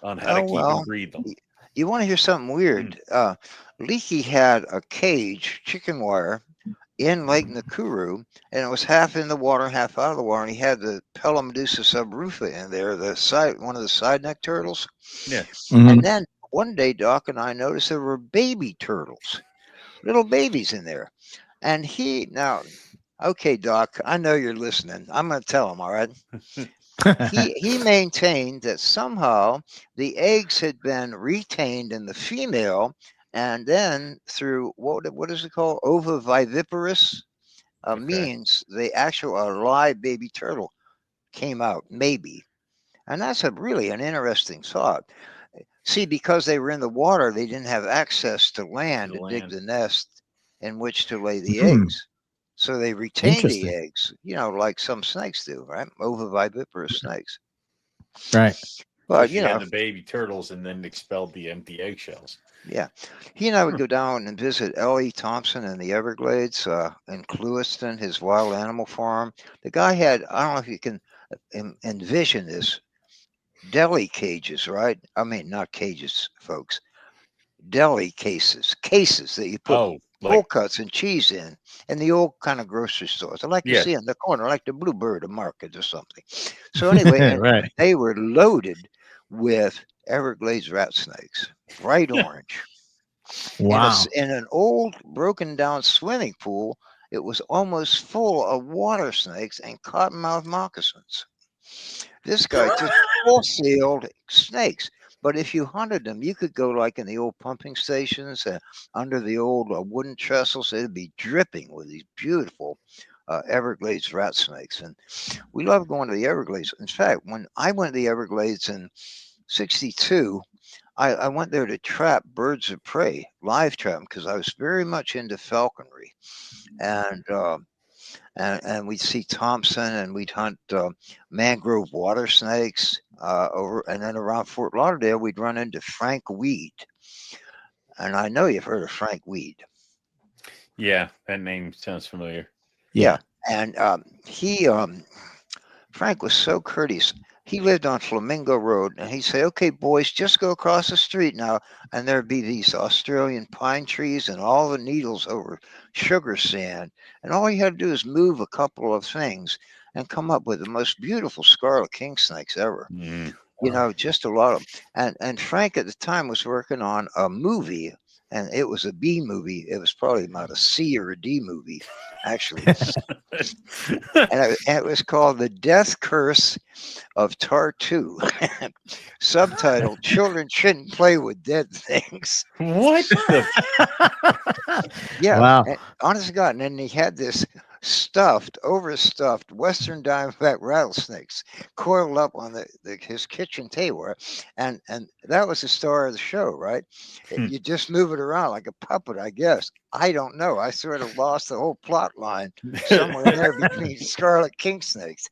on how to keep and breed them. You want to hear something weird? Leakey had a cage, chicken wire, in Lake Nakuru, and it was half in the water, half out of the water. And he had the Pelamedusa subrufa in there, one of the side neck turtles. Yeah. Mhm. And then one day, Doc and I noticed there were baby turtles, little babies in there. And okay, Doc, I know you're listening. I'm going to tell him, all right? He maintained that somehow the eggs had been retained in the female, and then through what is it called, ovoviviparous means, the actual live baby turtle came out, maybe. And that's really an interesting thought. See, because they were in the water, they didn't have access to land to dig the nest in which to lay the eggs. So they retained the eggs, you know, like some snakes do, right? Ovoviviparous snakes. Right. But, you had the baby turtles and then expelled the empty eggshells. Yeah. He and I would go down and visit L.E. Thompson in the Everglades in Clewiston, his wild animal farm. The guy had, I don't know if you can envision this, deli cages, right? I mean, not cages, folks. Deli cases that you put cold cuts and cheese in the old kind of grocery stores. I like to Yeah. see in the corner, like the Bluebird Market or something. So anyway, and Right. they were loaded with Everglades rat snakes, bright orange. Wow. In an old broken down swimming pool, it was almost full of water snakes and cottonmouth moccasins. This guy just wholesaled snakes. But if you hunted them, you could go like in the old pumping stations under the old wooden trestles. It'd be dripping with these beautiful Everglades rat snakes. And we love going to the Everglades. In fact, when I went to the Everglades in 62, I went there to trap birds of prey, live trap them, because I was very much into falconry. And we'd see Thompson, and we'd hunt mangrove water snakes over, and then around Fort Lauderdale, we'd run into Frank Weed. And I know you've heard of Frank Weed. Yeah, that name sounds familiar. Yeah. And Frank was so courteous. He lived on Flamingo Road, and he'd say, "Okay, boys, just go across the street now." And there'd be these Australian pine trees and all the needles over sugar sand. And all you had to do is move a couple of things and come up with the most beautiful scarlet king snakes ever. Mm. You know, just a lot of them. And Frank at the time was working on a movie, and it was a B movie. It was probably about a C or a D movie, actually. and it was called The Death Curse of Tartu. Subtitle: Children Shouldn't Play with Dead Things. What the? Yeah. Wow. And, honest to God. And then he had this overstuffed Western Diamondback rattlesnakes coiled up on his kitchen table, and that was the star of the show, right? You just move it around like a puppet, I guess. I don't know. I sort of lost the whole plot line somewhere in there between scarlet king snakes.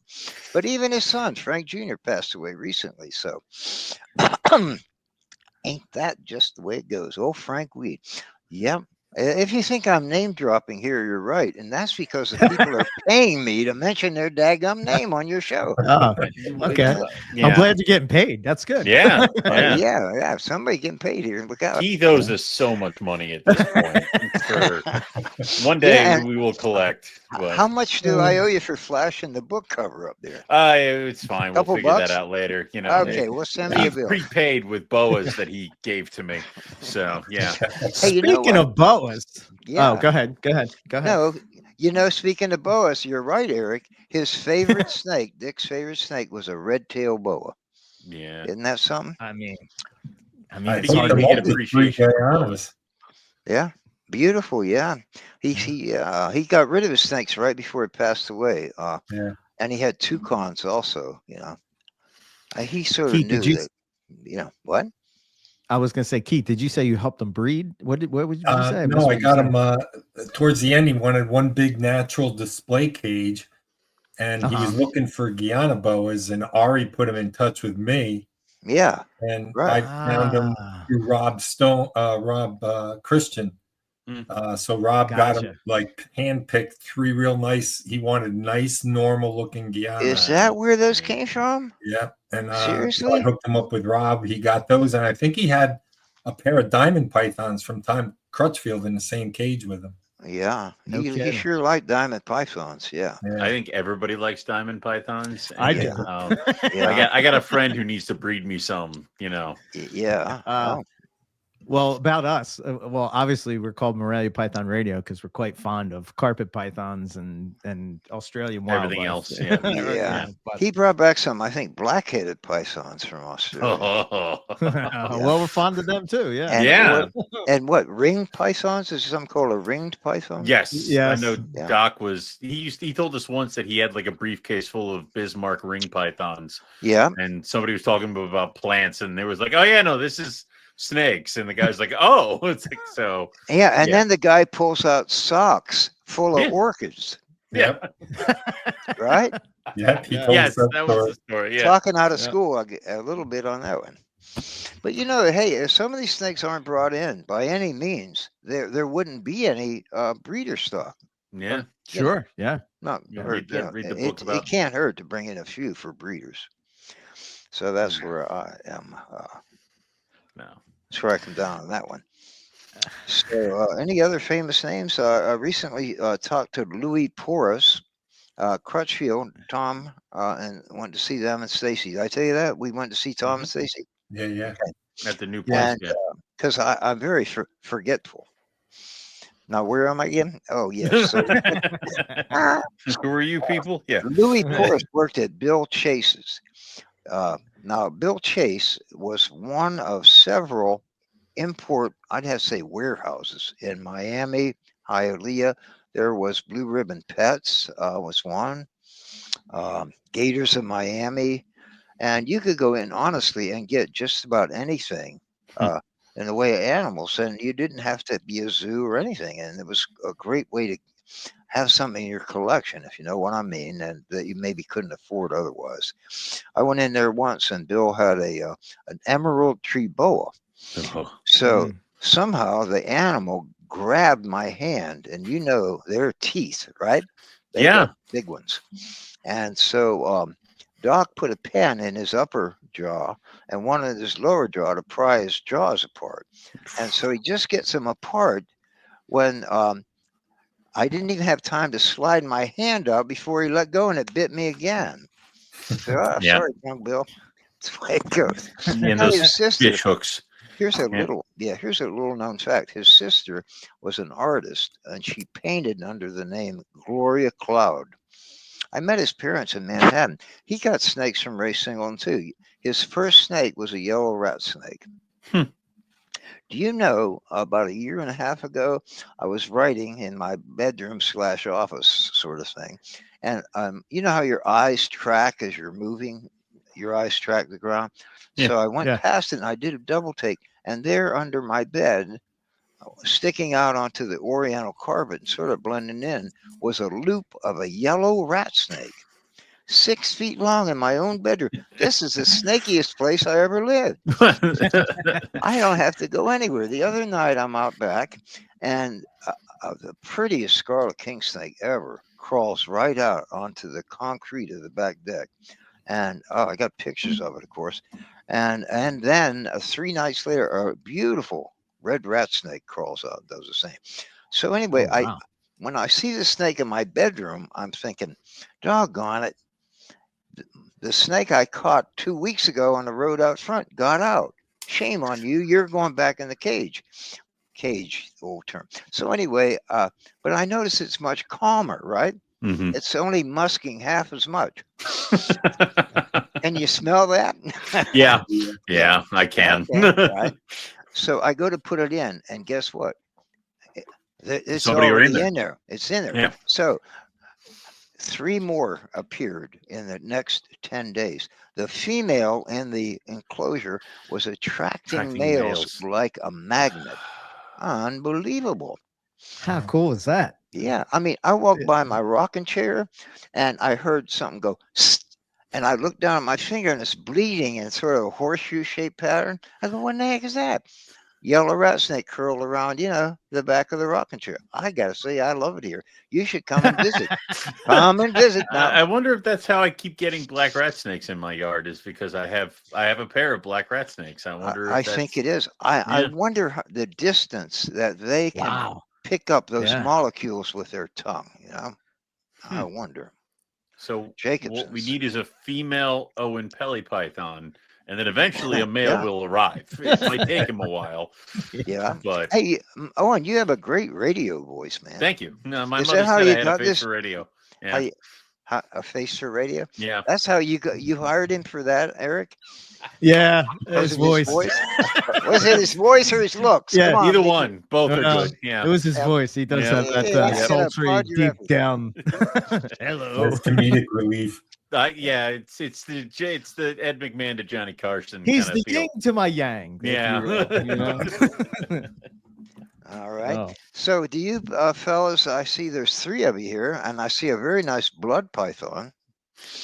But even his son, Frank Jr., passed away recently. So ain't that just the way it goes? Oh, Frank Weed. Yep. If you think I'm name dropping here, you're right. And that's because the people are paying me to mention their daggum name on your show. Oh, okay. Yeah. I'm glad you're getting paid. That's good. Yeah. Yeah. Somebody getting paid here. Look out. Keith owes us so much money at this point. One day we will collect. But how much do I owe you for flashing the book cover up there? it's fine. We'll Couple figure bucks? that out later. You know. Okay, we'll send me a He's bill. prepaid with boas that he gave to me. So yeah. Hey, you know Speaking what? of boas. Yeah. Oh, go ahead. No, speaking of boas, you're right, Eric. His favorite snake, Dick's favorite snake, was a red-tailed boa. Yeah. Isn't that something? I mean, I it's think hard the to get multi appreciation for Guyana's. Yeah. Beautiful, yeah. He got rid of his snakes right before he passed away. And he had toucans also, you know. He sort of Keith, knew did you? that, you know, what? I was gonna say, Keith, did you say you helped them breed? What did you say? No, I got him towards the end. He wanted one big natural display cage, and he was looking for Guyana boas, and Ari put him in touch with me. Yeah. And Right. I found him through Rob Christian. So Rob got him like handpicked 3 real nice. He wanted nice, normal looking Guyana. Is that where those came from? Yeah. And Seriously? so I hooked him up with Rob. He got those, and I think he had a pair of diamond pythons from Tom Crutchfield in the same cage with him. Yeah. No he kidding. sure liked diamond pythons. Yeah. I think everybody likes diamond pythons. I do. Yeah. I got a friend who needs to breed me some. You know. Yeah. Well, about us. Well, obviously, we're called Morelia Python Radio because we're quite fond of carpet pythons and Australian wildlife. Everything else. Yeah. He brought back some, I think, black-headed pythons from Australia. Well, we're fond of them too. And and what ringed pythons? Is something called a ringed python? Yes. I know. Doc was. He told us once that he had like a briefcase full of Bismarck ring pythons. Yeah. And somebody was talking about plants, and they was like, "Oh yeah, no, this is snakes," and the guy's like, "Oh," it's like so. Yeah, and then the guy pulls out socks full of orchids. Yeah. Right. Yeah. Yes, that was the story. Yeah. Talking out of school, I get a little bit on that one. But you know, hey, if some of these snakes aren't brought in by any means, there wouldn't be any breeder stock. Yeah. Sure. Yeah. Not read the book about it can't hurt to bring in a few for breeders. So that's where I am. No. That's where I come down on that one. So, any other famous names? I recently talked to Louis Porras, Crutchfield, Tom, and went to see them and Stacy. Did I tell you that? We went to see Tom and Stacy. Yeah, yeah. Okay. At the new place. And Yeah. because I'm very forgetful. Now, where am I again? Oh, yes. So, Who are you people? Yeah. Louis Porras worked at Bill Chase's. Now, Bill Chase was one of several I'd have to say, warehouses in Miami, Hialeah. There was Blue Ribbon Pets was one. Gators of Miami. And you could go in honestly and get just about anything in the way of animals, and you didn't have to be a zoo or anything. And it was a great way to have something in your collection, if you know what I mean, and that you maybe couldn't afford otherwise. I went in there once, and Bill had an emerald tree boa. Oh. So somehow the animal grabbed my hand, and their teeth, right? They Yeah. got big ones. And so Doc put a pen in his upper jaw and one in his lower jaw to pry his jaws apart. And so he just gets them apart when I didn't even have time to slide my hand out before he let go, and it bit me again. So, Yeah. sorry, young Bill. That's the way it goes. And Now, those his sister, fish hooks. here's a little known fact. His sister was an artist, and she painted under the name Gloria Cloud. I met his parents in Manhattan. He got snakes from Ray Singleton too. His first snake was a yellow rat snake. Hmm. Do you know, about a year and a half ago, I was writing in my bedroom / office sort of thing. And you know how your eyes track as you're moving? Your eyes track the ground. Yeah. So I went past it and I did a double take. And there under my bed, sticking out onto the oriental carpet, sort of blending in, was a loop of a yellow rat snake, 6 feet long in my own bedroom. This is the snakiest place I ever lived. I don't have to go anywhere. The other night I'm out back, and the prettiest scarlet king snake ever crawls right out onto the concrete of the back deck. And I got pictures of it, of course. And then 3 nights later, a beautiful red rat snake crawls out, does the same. So anyway, when I see the snake in my bedroom, I'm thinking, doggone it, the snake I caught 2 weeks ago on the road out front got out. Shame on you. You're going back in the cage. Cage, the old term. So anyway, but I notice it's much calmer, right? Mm-hmm. It's only musking half as much. Can you smell that? Yeah, I can. Right? So I go to put it in, and guess what? It's already in there. It's in there. Yeah. So 3 more appeared in the next 10 days. The female in the enclosure was attracting males like a magnet. Unbelievable. How cool is that? Yeah. I mean, I walked by my rocking chair and I heard something go, Sst, and I looked down at my finger and it's bleeding in sort of a horseshoe shaped pattern. I go, what the heck is that? Yellow rat snake curled around, the back of the rocking chair. I got to say, I love it here. You should come and visit. Come and visit now. I wonder if that's how I keep getting black rat snakes in my yard, is because I have a pair of black rat snakes. I wonder if I think it is. I wonder the distance that they can pick up those molecules with their tongue, I wonder. So what we need is a female Owen Pelly python, and then eventually a male will arrive. It might take him a while. Yeah. But hey, Owen, you have a great radio voice, man. Thank you. No, my is mother that how said you I had got a face this? for radio. Yeah. A face for radio? Yeah. That's how you hired him for that, Eric? Yeah. His voice. Was it his voice or his looks? Yeah, either one. Both are good. Yeah. It was his voice. He does have that sultry, deep down. Hello. That's comedic relief. It's the Ed McMahon to Johnny Carson. He's the yin to my yang. Yeah. All right. So do you fellas, I see there's 3 of you here, and I see a very nice blood python.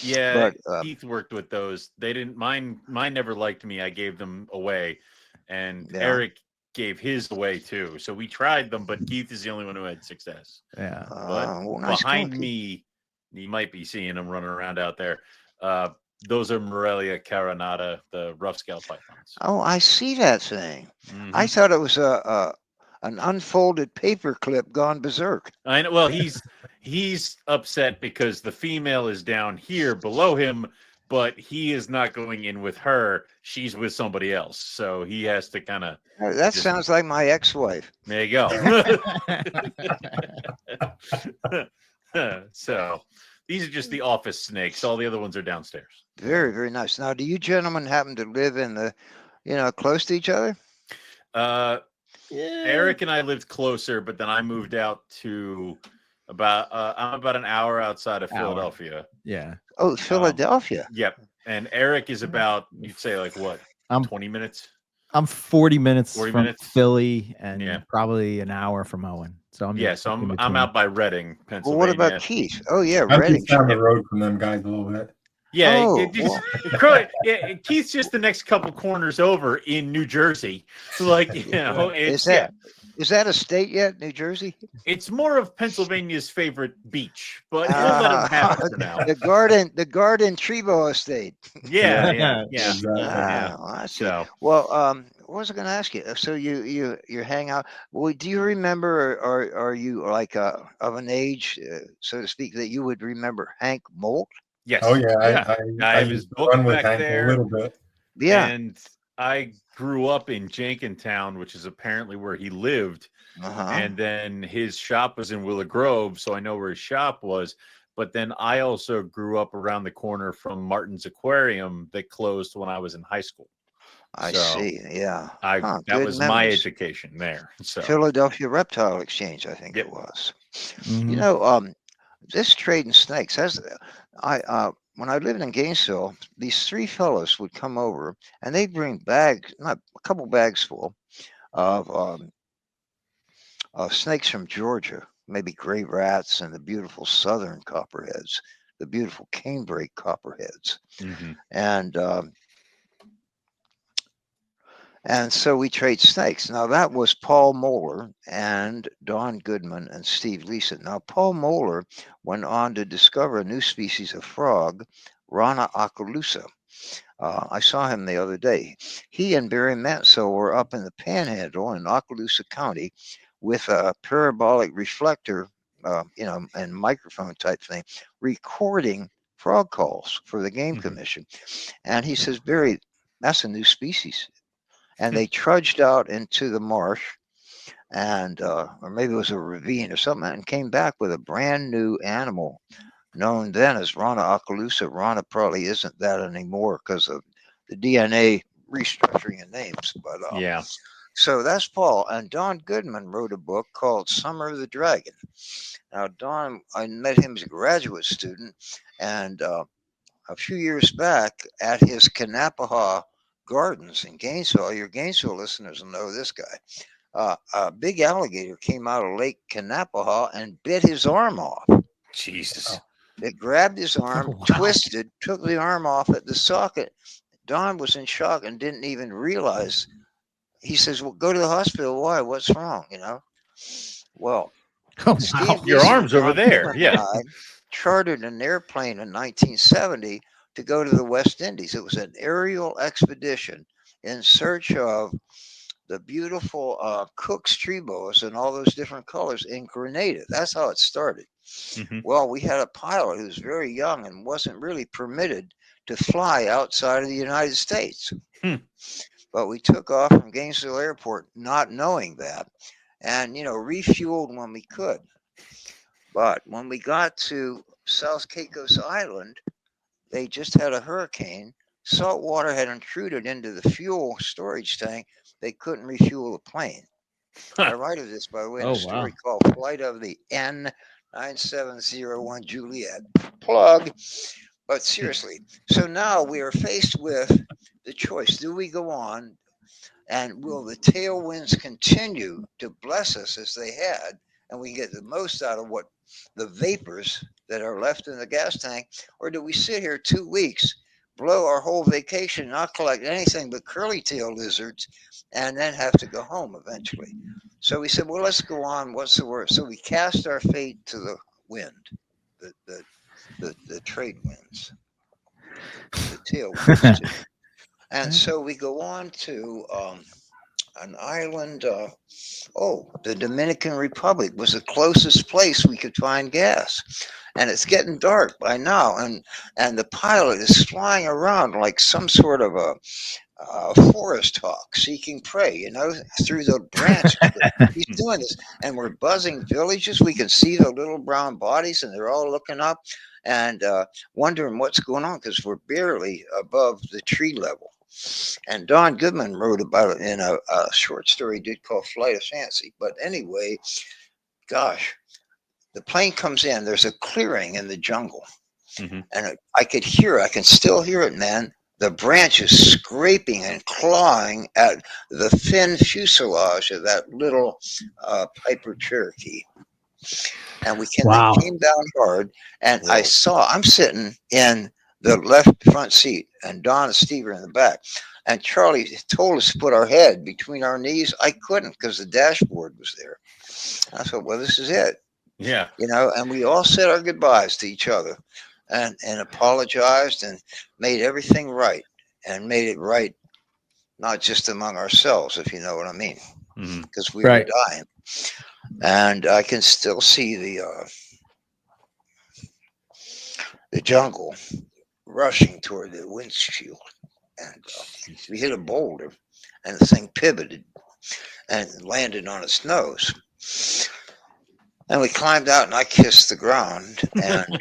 Yeah, but Keith worked with those. They didn't mine never liked me. I gave them away. And Eric gave his away too. So we tried them, but Keith is the only one who had success. Yeah. But behind me, you might be seeing them running around out there. Those are Morelia carinata, the rough scale pythons. Oh, I see that thing. Mm-hmm. I thought it was a an unfolded paper clip gone berserk. I know. Well, he's upset because the female is down here below him, but he is not going in with her. She's with somebody else, so he has to kind of. That sounds like my ex-wife. There you go. So these are just the office snakes. All the other ones are downstairs. Very, very nice. Now, do you gentlemen happen to live in the, close to each other? Eric and I lived closer, but then I moved out to I'm about an hour outside of Philadelphia. Yeah. Oh, Philadelphia. Yep. And Eric is about, you'd say, like what? 20 minutes? I'm 40 minutes 40 from minutes? Philly and probably an hour from Owen. So I'm out by Reading, Pennsylvania. Well, what about Keith? Oh yeah, I'm Reading. just down the road from them guys a little bit. Yeah, Oh, Keith's just the next couple corners over in New Jersey. Like, is that a state yet, New Jersey? It's more of Pennsylvania's favorite beach, but we'll let him have it for now. The Garden Trebo Estate. Yeah. Exactly. I see. So, Well, what was I going to ask you? So you hang out. Well, do you remember, or are you like of an age, so to speak, that you would remember Hank Molt? yes. Oh yeah, I have his book run with back Hank there. a little bit. Yeah. And I grew up in Jenkintown, which is apparently where he lived. Uh-huh. And then his shop was in Willow Grove, so I know where his shop was. But then I also grew up around the corner from Martin's Aquarium that closed when I was in high school. I see. Yeah. That good was my memories. education there. So Philadelphia Reptile Exchange, I think it was. Mhm. This trade in snakes when I lived in Gainesville, these three fellows would come over and they'd bring a couple bags full of snakes from Georgia, maybe gray rats and the beautiful southern copperheads, the beautiful canebrake copperheads. mhm. And so we trade snakes. Now that was Paul Moeller and Don Goodman and Steve Leeson. Now Paul Moeller went on to discover a new species of frog, Rana acalusa. I saw him the other day. He and Barry Mansell were up in the Panhandle in Okaloosa County with a parabolic reflector, and microphone type thing, recording frog calls for the Game Commission. And he says, Barry, that's a new species. And they trudged out into the marsh and or maybe it was a ravine or something, and came back with a brand new animal known then as Rana acalusa. Rana probably isn't that anymore because of the DNA restructuring of names. But Yeah. so that's Paul. And Don Goodman wrote a book called Summer of the Dragon. Now, Don, I met him as a graduate student, and a few years back at his Kanapaha Gardens in Gainesville. Your Gainesville listeners will know this guy. A big alligator came out of Lake Kanapaha and bit his arm off. Jesus. It grabbed his arm, Wow. twisted, took the arm off at the socket. Don was in shock and didn't even realize. He says, well, go to the hospital. Why? What's wrong? Well, Oh, wow. Steve Your Leeson arm's over and there. Don Yeah. and I chartered an airplane in 1970 to go to the West Indies. It was an aerial expedition in search of the beautiful Cook's tree boas in all those different colors in Grenada. That's how it started. Mhm. Well, we had a pilot who was very young and wasn't really permitted to fly outside of the United States. But we took off from Gainesville Airport not knowing that, and refueled when we could. But when we got to South Caicos Island, they just had a hurricane. Salt water had intruded into the fuel storage tank. They couldn't refuel the plane. I write of this, by the way, in Oh, a story wow. called Flight of the N9701 Juliet. Plug. But seriously, so now we are faced with the choice. Do we go on, and will the tailwinds continue to bless us as they had, and we get the most out of what the vapors that are left in the gas tank, or do we sit here 2 weeks, blow our whole vacation, not collect anything but curly tail lizards, and then have to go home eventually? So we said, well, let's go on. What's the worst? So we cast our fate to the wind, the trade winds, the tailwinds too. And so we go on to an island. The Dominican Republic was the closest place we could find gas. And it's getting dark by now, and the pilot is flying around like some sort of a forest hawk seeking prey, through the branches. He's doing this, and we're buzzing villages. We can see the little brown bodies, and they're all looking up and wondering what's going on because we're barely above the tree level. And Don Goodman wrote about it in a short story he did called Flight of Fancy. But anyway, gosh, the plane comes in. There's a clearing in the jungle. Mm-hmm. And I can still hear it, man. The branches scraping and clawing at the thin fuselage of that little Piper Cherokee. And Wow. they came down hard. And Whoa. I'm sitting in the left front seat, and Don and Steve are in the back. And Charlie told us to put our head between our knees. I couldn't because the dashboard was there. I thought, well, this is it. Yeah. And we all said our goodbyes to each other and apologized and made everything right, and made it right, not just among ourselves, if you know what I mean, because we were dying. And I can still see the jungle rushing toward the windshield. And we hit a boulder, and the thing pivoted and landed on its nose. And we climbed out, and I kissed the ground. And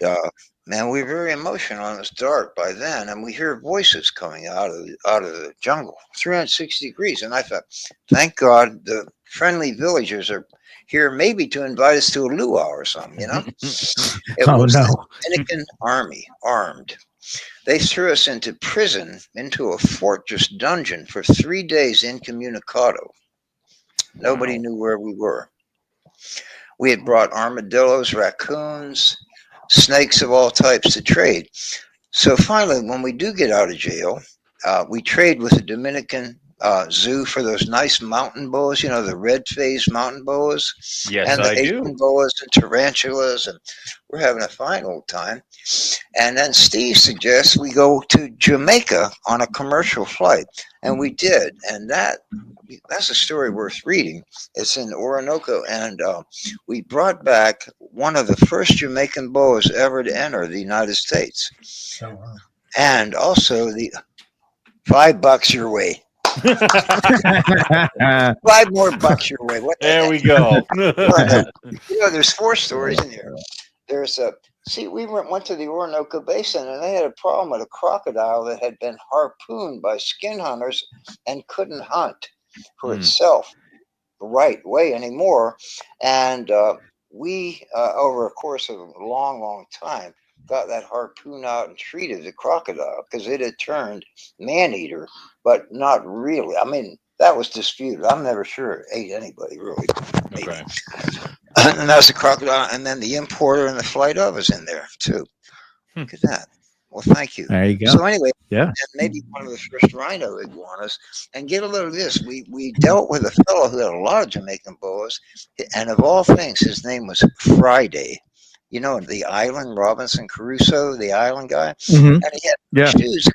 man, we were very emotional. It was dark by then, and we hear voices coming out of the jungle, 360 degrees. And I thought, thank God, the friendly villagers are here, maybe to invite us to a luau or something. It was the Dominican army, armed. They threw us into prison, into a fortress dungeon for 3 days incommunicado. Nobody knew where we were. We had brought armadillos, raccoons, snakes of all types to trade. So finally, when we do get out of jail, we trade with the Dominican zoo for those nice mountain boas, the red-faced mountain boas. Yes, and the I Asian do. boas and tarantulas, and we're having a fine old time. And then Steve suggests we go to Jamaica on a commercial flight, and we did. And that's a story worth reading. It's in Orinoco, and we brought back one of the first Jamaican boas ever to enter the United States. Oh, wow. And also the $5 your way. $5 more your way. What the There heck? we go. There's 4 stories in here. There's we went to the Orinoco Basin, and they had a problem with a crocodile that had been harpooned by skin hunters and couldn't hunt for itself the right way anymore. And we, over a course of a long, long time, got that harpoon out and treated the crocodile because it had turned man-eater, but not really. I mean, that was disputed. I'm never sure it ate anybody, really. Okay. And that's the crocodile. And then the importer and the flight of is in there, too. Look at that. Well, thank you. There you go. So anyway, Yeah. maybe one of the first rhino iguanas. And get a load of this. We dealt with a fellow who had a lot of Jamaican boas. And of all things, his name was Friday. The island, Robinson Crusoe, the island guy. Mm-hmm. And he had shoes.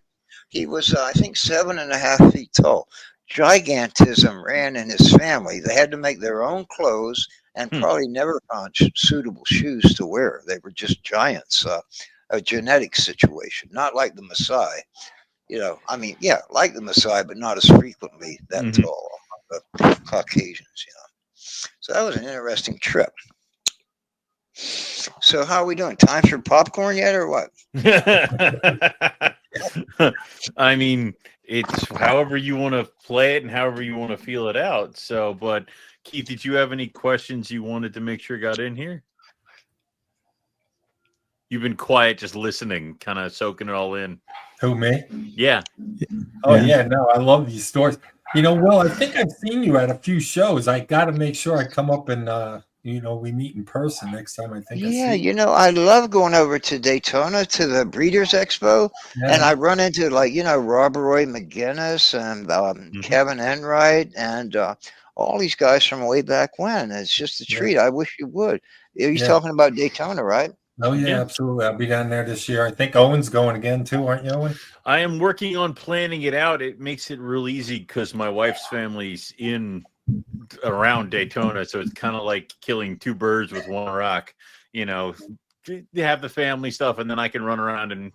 He was, I think, 7.5 feet tall. Gigantism ran in his family. They had to make their own clothes and probably never found suitable shoes to wear. They were just giants. A genetic situation, not like the Maasai. Like the Maasai, but not as frequently that tall among the Caucasians. So that was an interesting trip. So how are we doing? Time for popcorn yet, or what? I mean, it's however you want to play it and however you want to feel it out. So, but Keith, did you have any questions you wanted to make sure got in here? You've been quiet, just listening, kind of soaking it all in. Who, me? Yeah. Oh, yeah. No, I love these stories. Will, I think I've seen you at a few shows. I got to make sure I come up and, we meet in person next time. I think. Yeah, I love going over to Daytona to the Breeders' Expo, and I run into Robert Roy McGinnis and Kevin Enright and all these guys from way back when. It's just a treat. I wish you would. You're talking about Daytona, right? Oh yeah, Yeah. absolutely. I'll be down there this year. I think Owen's going again too, aren't you, Owen? I am working on planning it out. It makes it real easy because my wife's family's in around Daytona, so it's kind of like killing two birds with one rock. You know, they have the family stuff, and then I can run around and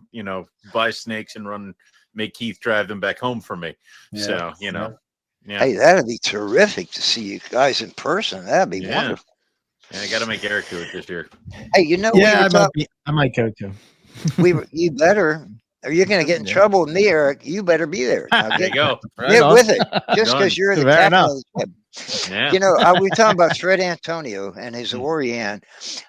buy snakes and make Keith drive them back home for me. Yeah. So yeah. Hey, that'd be terrific to see you guys in person. That'd be wonderful. And I got to make Eric do it this year. Hey, Yeah, I might go too. You better, or you're going to get in trouble with me, Eric. You better be there. Now There you go. Get with it, just Done. because you're the Fair captain enough. of the ship. Yeah. We were talking about Fred Antonio and his Orion.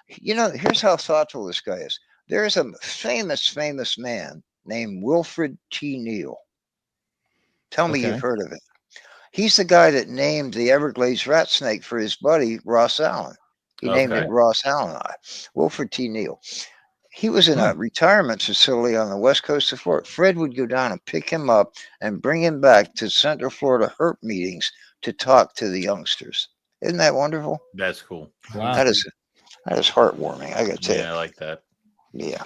Here's how thoughtful this guy is. There's a famous man named Wilfred T. Neal. Tell me you've heard of it. He's the guy that named the Everglades rat snake for his buddy Ross Allen. He named it Ross Allen. Wilfred T. Neal. He was in a retirement facility on the west coast of Florida. Fred would go down and pick him up and bring him back to Central Florida herp meetings to talk to the youngsters. Isn't that wonderful? That's cool. Wow. That is heartwarming. I got to tell you. Yeah, I like that. Yeah.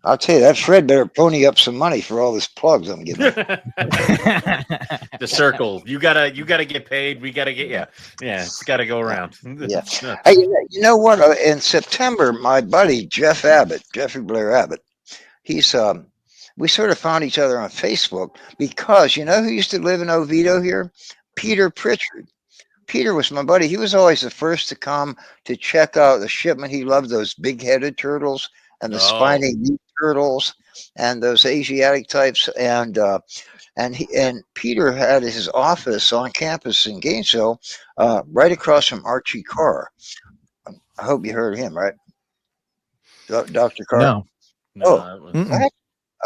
I'll tell you, that Fred better pony up some money for all this plugs I'm giving. The circle. You gotta get paid. We gotta get it's gotta go around. Yeah. Hey, you know what? In September, my buddy Jeffrey Blair Abbott, he's we sort of found each other on Facebook because you know who used to live in Oviedo here? Peter Pritchard. Peter was my buddy. He was always the first to come to check out the shipment. He loved those big-headed turtles and the spiny turtles and those Asiatic types. And Peter had his office on campus in Gainesville, right across from Archie Carr. I hope you heard of him, right? Dr. Carr? No. Oh,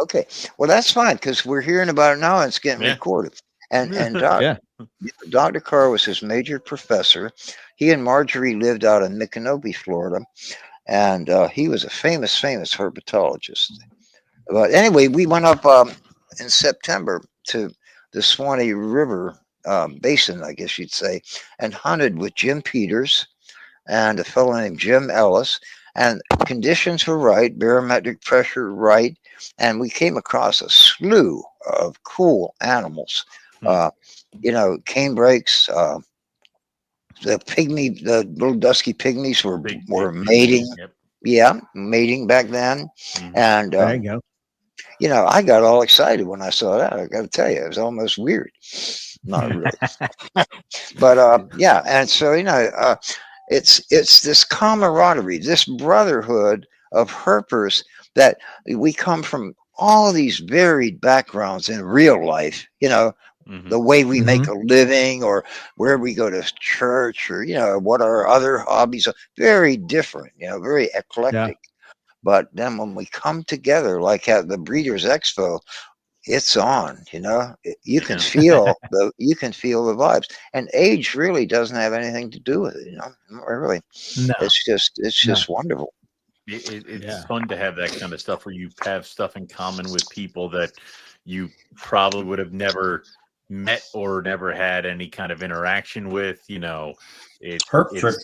okay. Well, that's fine because we're hearing about it now and it's getting recorded. And Dr. Carr was his major professor. He and Marjorie lived out in Micanopy, Florida. And he was a famous herpetologist. But anyway, we went up in September to the Swanee River basin, I guess you'd say, and hunted with Jim Peters and a fellow named Jim Ellis. And conditions were right, barometric pressure right, and we came across a slew of cool animals. Cane brakes, the little dusky pygmies were mating. Mating back then. And there you go. I got all excited when I saw that. I got to tell you, it was almost weird. Not really, but and so it's this camaraderie, this brotherhood of herpers that we come from all of these varied backgrounds in real life. The way we make a living or where we go to church or, what our other hobbies are, very different, very eclectic. But then when we come together, like at the Breeders' Expo, it's on, you can feel the vibes, and age really doesn't have anything to do with it. Really, no. It's just wonderful. It's fun to have that kind of stuff where you have stuff in common with people that you probably would have never met or never had any kind of interaction with. Herp trip.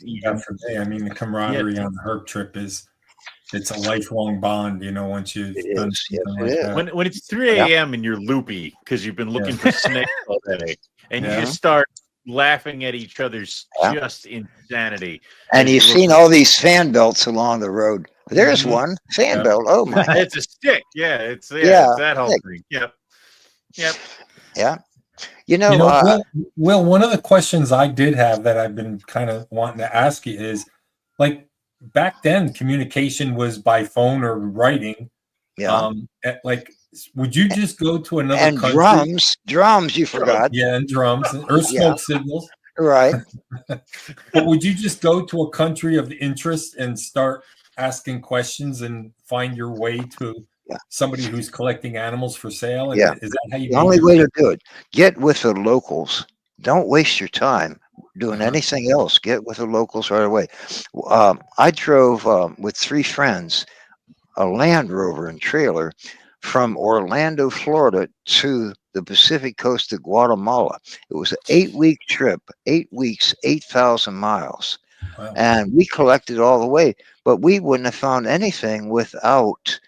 I mean, the camaraderie on the herp trip it's a lifelong bond, once you've done something like that. When it's 3 a.m. and you're loopy because you've been looking for snakes all day, and you just start laughing at each other's just insanity. And you've seen all these fan belts along the road. There's one fan belt. Oh my! It's a stick. It's that whole thing. Yep. Yeah. Will, one of the questions I did have that I've been kind of wanting to ask you is, like, back then communication was by phone or writing. Would you just go to another country? Drums, you forgot. Yeah, and drums or smoke signals. Right. But would you just go to a country of interest and start asking questions and find your way to somebody who's collecting animals for sale? And is that how you? The only way to do it, get with the locals. Don't waste your time doing anything else. Get with the locals right away. I drove with 3 friends, a Land Rover and trailer, from Orlando, Florida to the Pacific coast of Guatemala. It was an 8-week trip, 8 weeks, 8,000 miles. Wow. And we collected all the way. but we wouldn't have found anything without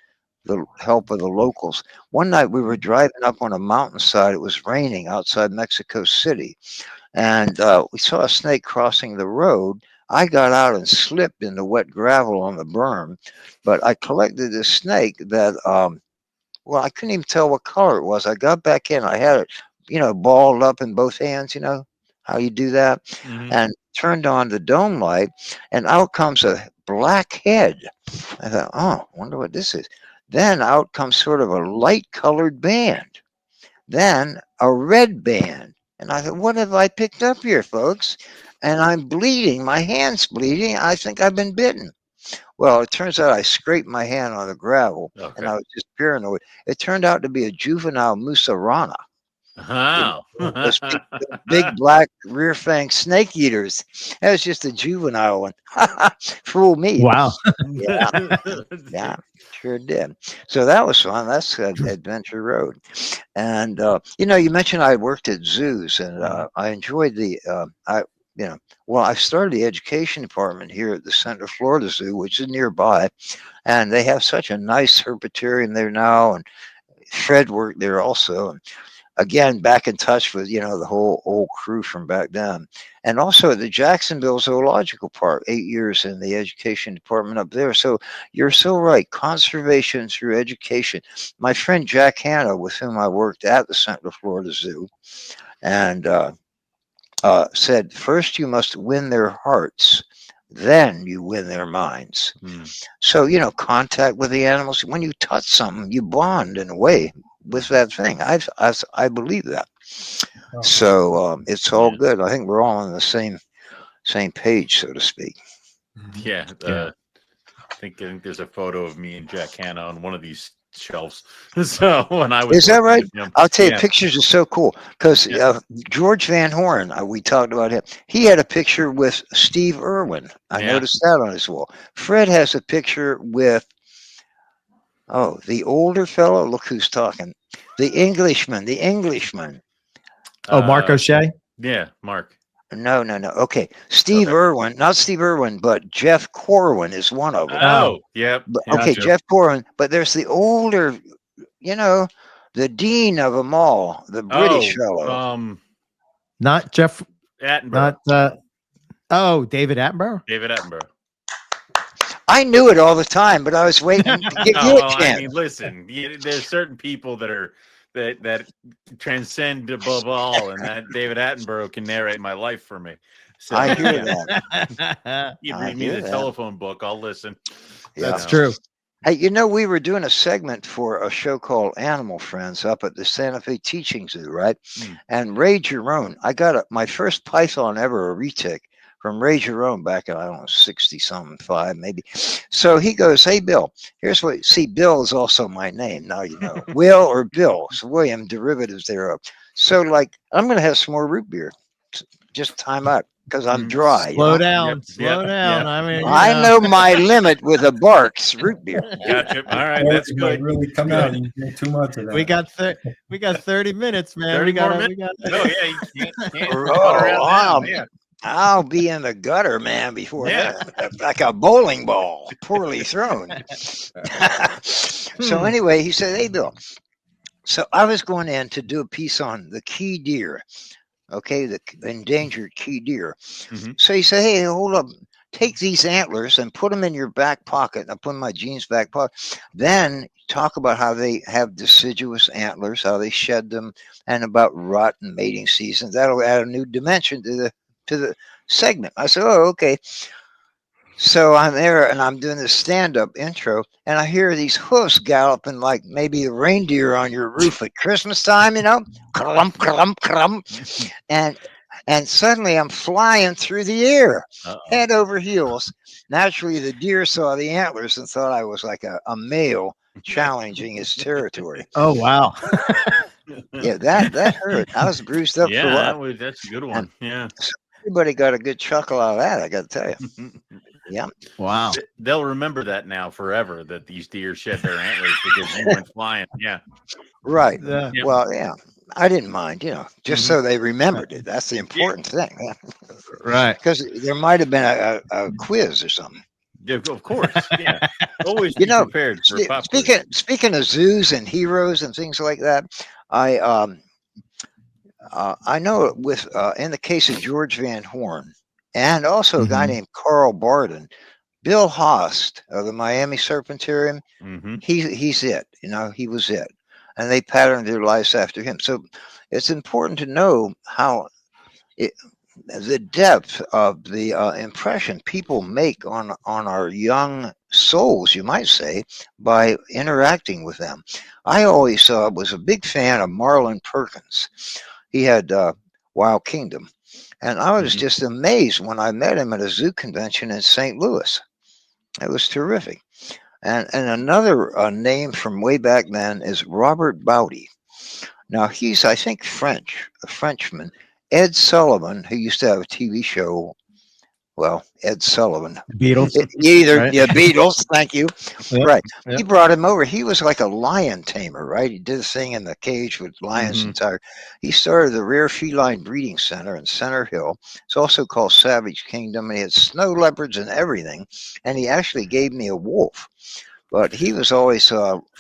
the help of the locals. One night we were driving up on a mountainside. It was raining outside Mexico City, and we saw a snake crossing the road. I got out and slipped in the wet gravel on the berm, but I collected this snake that, well, I couldn't even tell what color it was. I got back in. I had it, balled up in both hands, how you do that, and turned on the dome light, and out comes a black head. I thought, oh, wonder what this is. Then out comes sort of a light colored band, then a red band. And I thought, what have I picked up here, folks? And I'm bleeding. My hand's bleeding. I think I've been bitten. Well, it turns out I scraped my hand on the gravel, and I was just paranoid. It turned out to be a juvenile musarana. Oh. Those big black rear fang snake eaters. That was just a juvenile one. Fool me. Wow. Yeah, sure did. So that was fun. That's Adventure Road. And you mentioned I worked at zoos, and I enjoyed I started the education department here at the Central Florida Zoo, which is nearby, and they have such a nice herpetarium there now, and Fred worked there also. And again, back in touch with, the whole old crew from back then. And also at the Jacksonville Zoological Park, 8 years in the education department up there. So you're so right. Conservation through education. My friend Jack Hanna, with whom I worked at the Central Florida Zoo, and said, first you must win their hearts, then you win their minds. So, contact with the animals. When you touch something, you bond in a way with that thing. I believe that. So it's all good. I think we're all on the same page, so to speak. Yeah. I think there's a photo of me and Jack Hanna on one of these shelves. So when I was, is that right? I'll tell you, pictures are so cool because George Van Horn, we talked about him. He had a picture with Steve Irwin. I noticed that on his wall. Fred has a picture with the older fellow. Look who's talking. The Englishman. Oh, Mark O'Shea? Yeah, Mark. No. Okay. Steve Irwin, not Steve Irwin, but Jeff Corwin is one of them. Oh, yep. Okay, Jeff Corwin. But there's the older, the dean of them all, the British fellow. Not Jeff Attenborough. David Attenborough? David Attenborough. I knew it all the time, but I was waiting to give you a chance. I mean, listen, there's certain people that transcend above all, and that David Attenborough can narrate my life for me. So, I hear that. You read me the telephone book, I'll listen. That's true. Hey, we were doing a segment for a show called Animal Friends up at the Santa Fe Teaching Zoo, right? And Ray Jerome, I got my first python ever, a retic, from Ray Jerome back in, 60-something, 5 maybe. So he goes, hey, Bill, here's what, see, Bill is also my name. Now you know. Will or Bill. So William, derivatives thereof. So, I'm going to have some more root beer. Just time out because I'm dry. Slow down. Slow down. I mean, I know my limit with a Barks root beer. Gotcha. All right, that's good. Really come out and drink too much of that. We got 30 minutes, man. 30 more minutes. You can't I'll be in the gutter, man, before that. Like a bowling ball, poorly thrown. So anyway, he said, hey, Bill. So I was going in to do a piece on the key deer, the endangered key deer. So he said, hey, hold up. Take these antlers and put them in your back pocket. I put in my jeans back pocket. Then talk about how they have deciduous antlers, how they shed them, and about rut and mating season. That'll add a new dimension to the segment. I said, oh, okay. So I'm there and I'm doing this stand-up intro, and I hear these hoofs galloping like maybe a reindeer on your roof at Christmas time, clump, clump, clump. And suddenly I'm flying through the air, head over heels. Naturally, the deer saw the antlers and thought I was like a male challenging his territory. Oh, wow. Yeah, that hurt. I was bruised up for a while. That's a good one. So everybody got a good chuckle out of that, I got to tell you. Yeah. Wow. They'll remember that now forever, that these deer shed their antlers because you went flying. Yeah. Right. Yeah. Well, yeah. I didn't mind, just so they remembered it. That's the important thing. Right. Because there might have been a quiz or something. Yeah, of course. Yeah. Always You be know, prepared for pop quiz. speaking of zoos and heroes and things like that, I know with in the case of George Van Horn and also a guy Mhm. named Carl Barden, Bill Haast of the Miami Serpentarium, Mm-hmm. he's it. He was it, and they patterned their lives after him. So it's important to know how it, the depth of the impression people make on our young souls, you might say, by interacting with them. I always was a big fan of Marlon Perkins. He had Wild Kingdom, and I was Mhm. just amazed when I met him at a zoo convention in St. Louis. It was terrific. And another name from way back then is Robert Bowdy. Now he's, I think, a Frenchman. Ed Sullivan, who used to have a TV show. Well, Ed Sullivan. Beatles, right? Yeah, Beatles. Thank you. Yep, Right. He yep. brought him over. He was like a lion tamer, right? He did a thing in the cage with lions and Mhm. tigers. He started the Rare Feline Breeding Center in Center Hill. It's also called Savage Kingdom, and he had snow leopards and everything. And he actually gave me a wolf. But he was always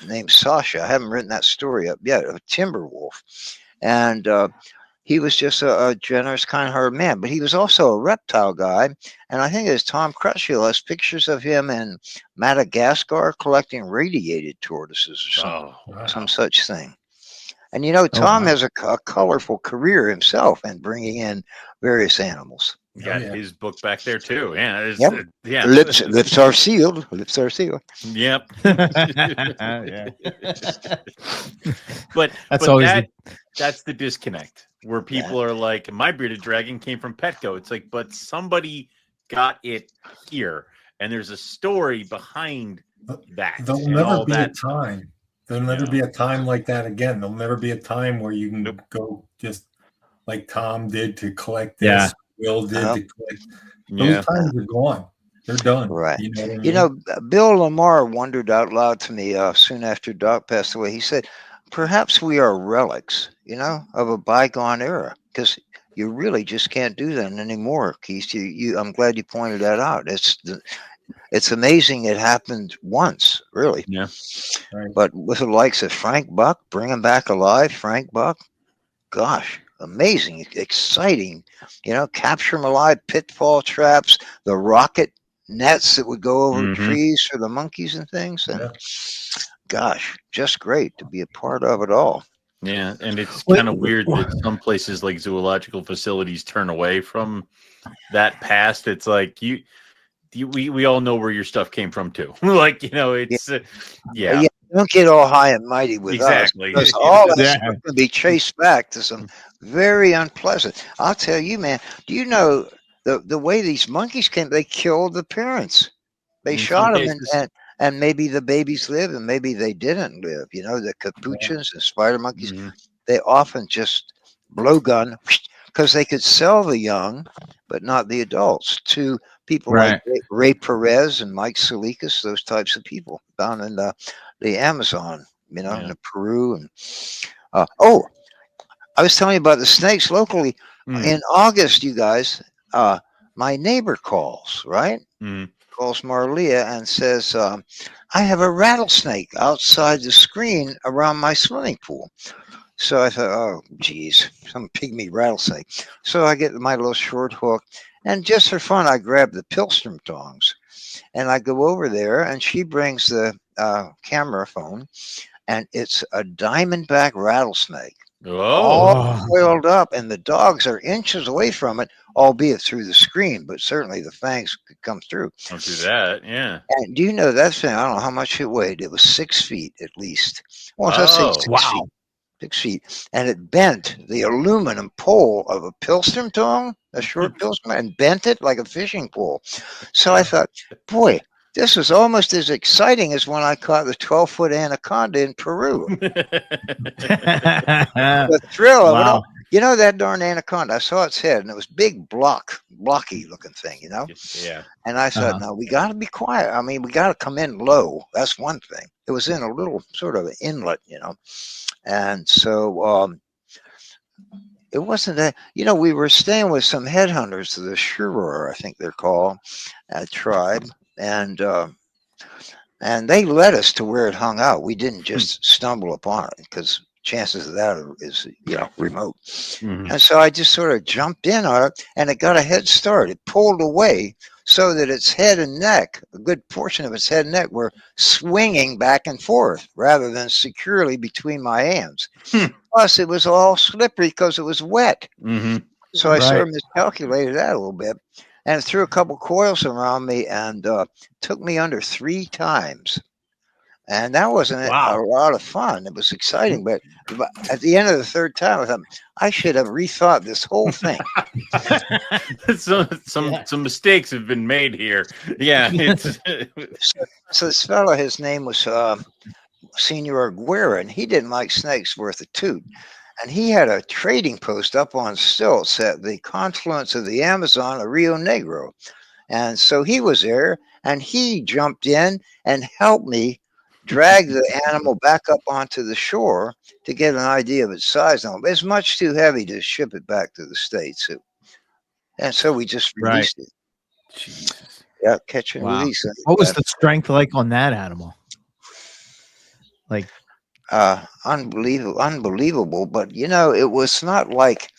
named Sasha. I haven't written that story up yet. A timber wolf, and he was just a generous, kind-hearted man. But he was also a reptile guy, and I think it was Tom Crutchfield has pictures of him in Madagascar collecting radiated tortoises or Oh, some wow. such thing. And Oh, Tom wow. has a colorful career himself in bringing in various animals. You Oh, got yeah. his book back there too. Yeah. Yep. Yeah. Lips are sealed. Lips are sealed. Yep. Yeah. but That's but always that's the disconnect where Yeah. people are like, my bearded dragon came from Petco. It's like, but somebody got it here, and there's a story behind that. There'll and never all be a that time. There'll never be a time like that again. There'll never be a time where you can Nope. go just like Tom did to collect Yeah. this, Will did Uh-huh. to collect. Yeah. Those times are gone. They're done. Right. You know what I mean? Bill Lamar wondered out loud to me soon after Doc passed away. He said, perhaps we are relics, of a bygone era, because you really just can't do that anymore, Keith. I'm glad you pointed that out. It's amazing it happened once, really. Yeah. Right. But with the likes of Frank Buck, bring him back alive, Frank Buck, gosh, amazing, exciting, capture them alive, pitfall traps, the rocket nets that would go over Mhm. trees for the monkeys and things. And Yeah. gosh, just great to be a part of it all. Yeah, and it's Wait, kind of weird that some places like zoological facilities turn away from that past. It's like we all know where your stuff came from too. Like, it's yeah, Yeah, don't get all high and mighty with us, exactly. because all that Yeah. stuff can be traced back to some very unpleasant. I'll tell you, man. Do you know the way these monkeys came? They killed the parents. They In some shot them, cases. and maybe the babies lived, and maybe they didn't live. The capuchins and spider monkeys. Mhm. They often just blowgun because they could sell the young, but not the adults to people like Right. Ray Perez and Mike Salikas, those types of people down in the Amazon, in Yeah. the Peru. And oh, I was telling you about the snakes locally. Mm. In August, you guys, my neighbor calls, right? Mm. Calls Morelia and says, I have a rattlesnake outside the screen around my swimming pool. So I thought, oh, geez, some pygmy rattlesnake. So I get my little short hook, and just for fun, I grab the Pilstrom tongs, and I go over there, and she brings the camera phone, and it's a diamondback rattlesnake, all Oh, Oh, coiled up, and the dogs are inches away from it, albeit through the screen, but certainly the fangs could come through. don't do that. Yeah. And do you know that thing? I don't know how much it weighed. It was 6 feet at least. Well, let's say Oh, 6 feet. 6 feet, and it bent the aluminum pole of a Pilstrom tong, a short Pilstrom, and bent it like a fishing pole. So I thought, boy, this was almost as exciting as when I caught the 12-foot anaconda in Peru. The thrill of it all. wow. That darn anaconda, I saw its head, and it was big, blocky looking thing, Yeah. And I thought, Uh-huh. no, we got to be quiet. I mean, we got to come in low. That's one thing. It was in a little sort of inlet, And so it wasn't that, we were staying with some headhunters, the Shurer, I think they're called, tribe. and they led us to where it hung out. We didn't just stumble upon it, because chances of that is remote. Mhm. And so I just sort of jumped in on it, and it got a head start. It pulled away so that its head and neck, a good portion of its head and neck, were swinging back and forth rather than securely between my hands. Plus, it was all slippery because it was wet. Mhm. So I sort of Right. miscalculated that a little bit, and threw a couple coils around me, and took me under 3 times. And that wasn't a Wow. lot of fun. It was exciting, but at the end of the 3rd time, I thought I should have rethought this whole thing. Some mistakes have been made here. Yeah, it's So this fellow, his name was Senor Aguirre, and he didn't like snakes worth a toot. And he had a trading post up on stilts at the confluence of the Amazon and Rio Negro. And so he was there, and he jumped in and helped me drag the animal back up onto the shore to get an idea of its size. Now, it's much too heavy to ship it back to the States. And so we just Right. released it. Jesus. Yeah, catch and Wow. release. What was the strength like on that animal? Like, unbelievable. But it was not like,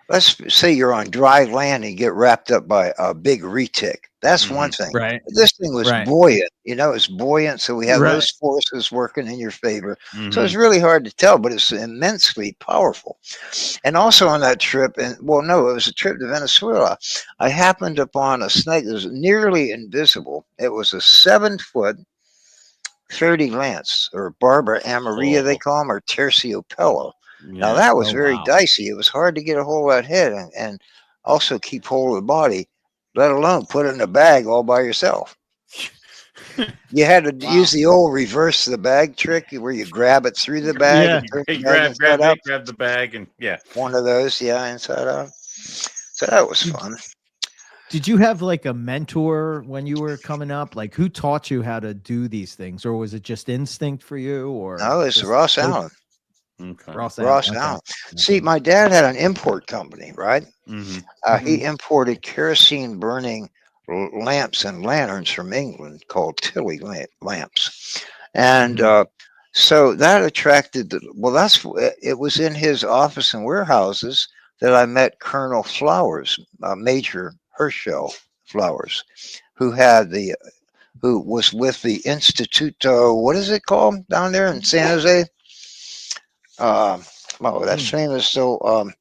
let's say you're on dry land and you get wrapped up by a big retic. That's one thing. right. But this thing was Right. buoyant. It's buoyant, so we have Right. those forces working in your favor. So it's Mhm. really hard to tell, but it's immensely powerful. And also on that trip, it was a trip to Venezuela. I happened upon a snake that was nearly invisible. It was a 7-foot 30 lance, or Barbara Amarilla, they call them, or Terciopelo. Now, Yeah. that was Oh, very wow. dicey. It was hard to get a hold of that head, and also keep hold of the body, let alone put it in a bag all by yourself. You had to Wow. use the old reverse the bag trick, where you grab it through the bag Yeah. and turn Hey, the bag inside out. grab the bag, and yeah. One of those, yeah, inside out. So that was fun. Did you have like a mentor when you were coming up? Like, who taught you how to do these things, or was it just instinct for you? Or No, it's just Ross Allen. Okay. Ross Allen? Ross Okay. Allen. See, my dad had an import company, right? Mhm. He imported kerosene burning lamps and lanterns from England called Tilly lamps. And so that attracted, it was in his office and warehouses that I met Colonel Flowers, Major Herschel Flowers, who was with the Instituto, what is it called down there in San Jose? That famous. So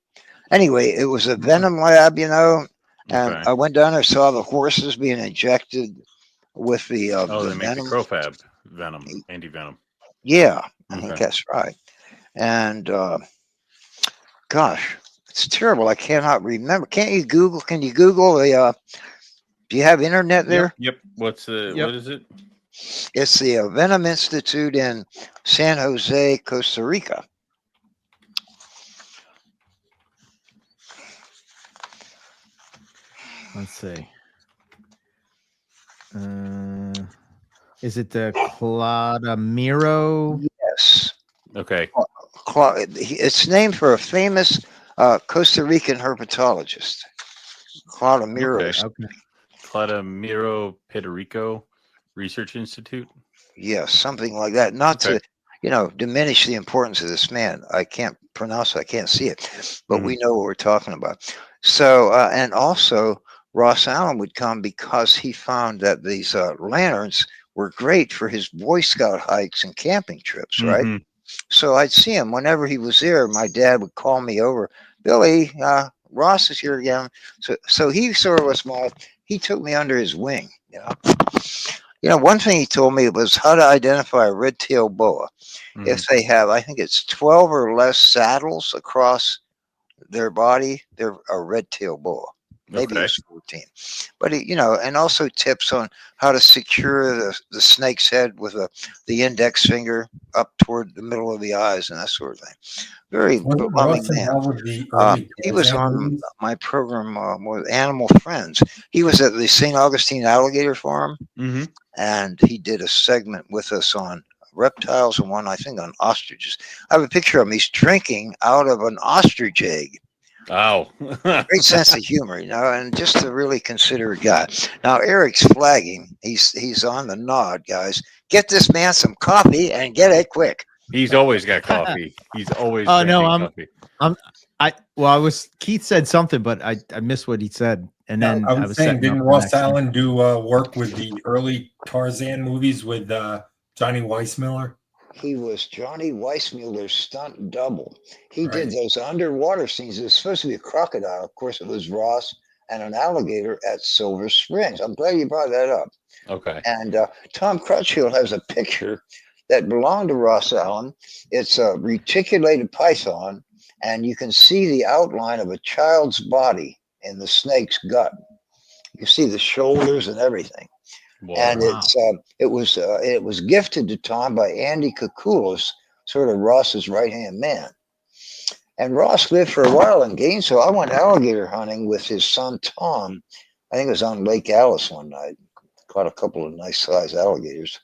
anyway, it was a venom lab, and Okay. I went down there, saw the horses being injected with the They make the venom. crofab venom, anti-venom. Yeah, I think Okay. that's right. And gosh, it's terrible. I cannot remember. Can't you Google? Can you Google the? Do you have internet there? Yep. What is it? It's the Venom Institute in San Jose, Costa Rica. Let's see. Is it the Cladamiro? Yes. Okay. It's named for a famous Costa Rican herpetologist, Cladamiro. Okay. Cladamiro Pederico Research Institute. Yes, something like that. Not to, diminish the importance of this man. I can't pronounce it. I can't see it, but we know what we're talking about. So, and also Ross Allen would come because he found that these lanterns were great for his Boy Scout hikes and camping trips, right? So I'd see him whenever he was there. My dad would call me over. Billy, Ross is here again. So he sort of was he took me under his wing, one thing he told me was how to identify a red-tailed boa. If they have, I think it's 12 or less saddles across their body, they're a red-tailed boa. Maybe it's 14. But, and also tips on how to secure the snake's head with the index finger up toward the middle of the eyes and that sort of thing. Very loving man. He was on my program with Animal Friends. He was at the St. Augustine Alligator Farm, and he did a segment with us on reptiles and one, I think, on ostriches. I have a picture of him. He's drinking out of an ostrich egg. Oh. Great sense of humor, and just a really considerate guy. Now Eric's flagging. He's on the nod, guys. Get this man some coffee and get it quick. He's always got coffee. He's always Oh no, drinking coffee. Keith said something, but I missed what he said, and then I was saying, setting didn't up the Ross next thing. Allen do work with the early Tarzan movies with Johnny Weissmuller? He was Johnny Weissmuller's stunt double. He Right. did those underwater scenes. It was supposed to be a crocodile. Of course, it was Ross and an alligator at Silver Springs. I'm glad you brought that up. Okay. And Tom Crutchfield has a picture that belonged to Ross Allen. It's a reticulated python, and you can see the outline of a child's body in the snake's gut. You can see the shoulders and everything. Wow. And it was gifted to Tom by Andy Kakoulis, sort of Ross's right hand man. And Ross lived for a while in Gainesville. I went alligator hunting with his son Tom. I think it was on Lake Alice one night. Caught a couple of nice sized alligators,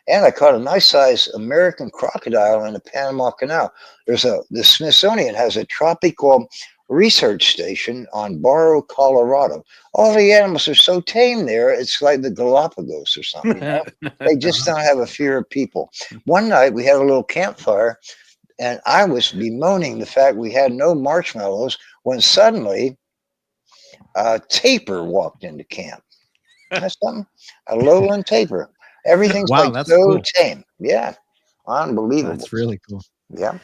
and I caught a nice sized American crocodile in the Panama Canal. The Smithsonian has a tropical research station on Barrow, Colorado. All the animals are so tame there, it's like the Galapagos or something. They just don't have a fear of people. One night we had a little campfire, and I was bemoaning the fact we had no marshmallows when suddenly a tapir walked into camp. That's something. A lowland tapir. Everything's Wow, like that's so cool. tame. Yeah. Unbelievable. That's really cool. Yeah.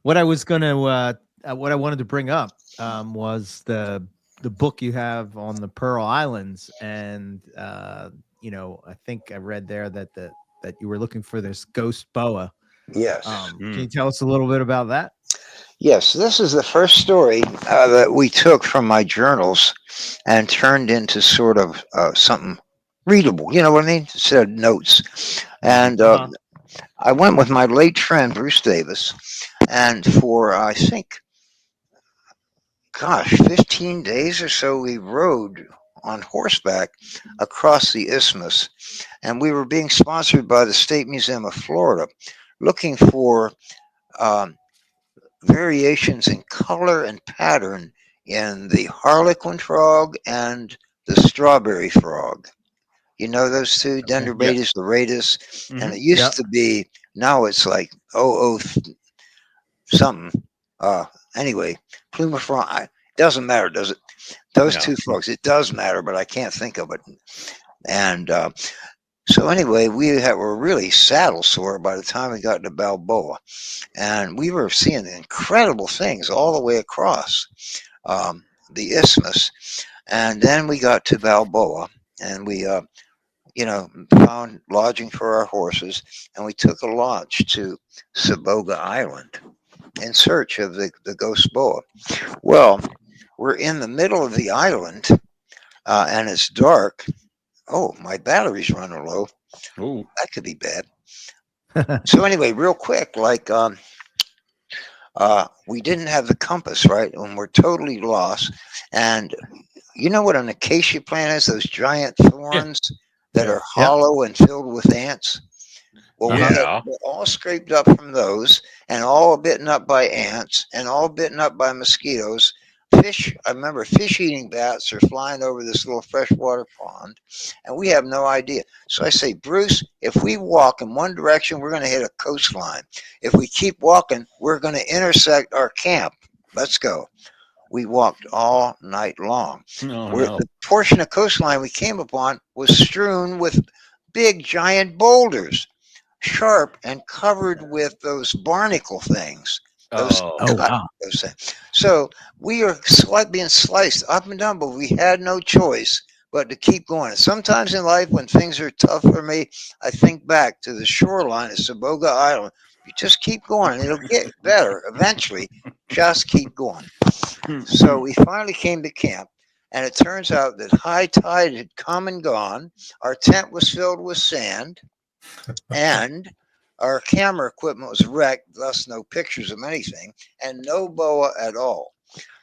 What I wanted to bring up was the book you have on the Pearl Islands, and I think I read there that you were looking for this ghost boa. Yes. Can you tell us a little bit about that? Yes, this is the first story that we took from my journals and turned into sort of something readable. You know what I mean? Instead of notes. And I went with my late friend Bruce Davis, and for I think, 15 days or so, we rode on horseback across the isthmus, and we were being sponsored by the State Museum of Florida, looking for variations in color and pattern in the harlequin frog and the strawberry frog. You know those two, Dendrobatus laratus, and it used to be. Now it's like something. Anyway, pluma frog. Doesn't matter, does it? Those two frogs. It does matter, but I can't think of it. And so anyway, were really saddle sore by the time we got to Balboa, and we were seeing incredible things all the way across the isthmus. And then we got to Balboa, and we found lodging for our horses, and we took a launch to Saboga Island in search of the ghost boa. Well, we're in the middle of the island, and it's dark. Oh, my battery's running low. Ooh. That could be bad. So anyway, real quick, we didn't have the compass, right? And we're totally lost. And you know what an acacia plant is? Those giant thorns that are hollow and filled with ants. Well, we're all scraped up from those, and all bitten up by ants, and all bitten up by mosquitoes. I remember fish-eating bats are flying over this little freshwater pond, and we have no idea. So I say, Bruce, if we walk in one direction, we're going to hit a coastline. If we keep walking, we're going to intersect our camp. Let's go. We walked all night long. The portion of coastline we came upon was strewn with big, giant boulders, sharp and covered with those barnacle things. Wow. So we are being sliced up and down, but we had no choice but to keep going. And sometimes in life, when things are tough for me, I think back to the shoreline of Saboga Island. You just keep going, and it'll get better eventually. Just keep going. So we finally came to camp, and it turns out that high tide had come and gone. Our tent was filled with sand, and our camera equipment was wrecked, thus no pictures of anything, and no boa at all.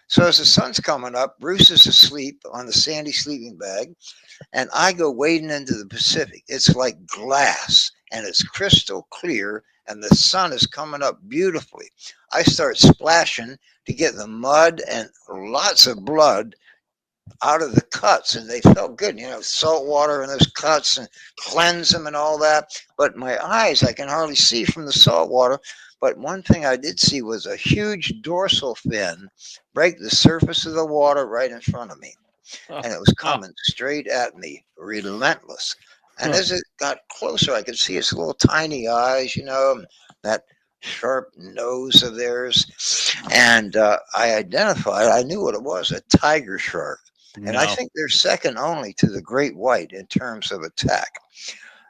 So as the sun's coming up, Bruce is asleep on the sandy sleeping bag, and I go wading into the Pacific. It's like glass, and it's crystal clear, and the sun is coming up beautifully. I start splashing to get the mud and lots of blood out of the cuts, and they felt good, salt water in those cuts and cleanse them and all that. But my eyes, I can hardly see from the salt water. But one thing I did see was a huge dorsal fin break the surface of the water right in front of me. And it was coming straight at me, relentless. And as it got closer, I could see its little tiny eyes, that sharp nose of theirs. And I knew what it was, a tiger shark. And I think they're second only to the great white in terms of attack.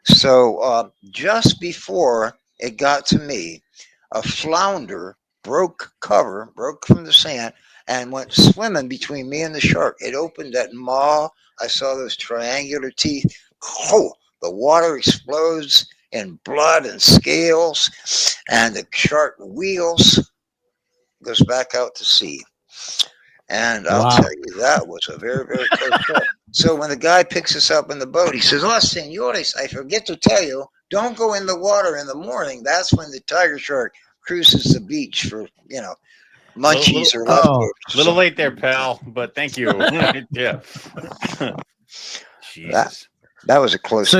So just before it got to me, a flounder broke from the sand, and went swimming between me and the shark. It opened that maw. I saw those triangular teeth. Oh, the water explodes in blood and scales, and the shark wheels, goes back out to sea. And I'll tell you, that was a very, very close call. So when the guy picks us up in the boat, he says, "Oh, senores, I forget to tell you, don't go in the water in the morning. That's when the tiger shark cruises the beach for, munchies or leftovers." Little late there, pal, but thank you. Yeah. Jesus. That was a close call.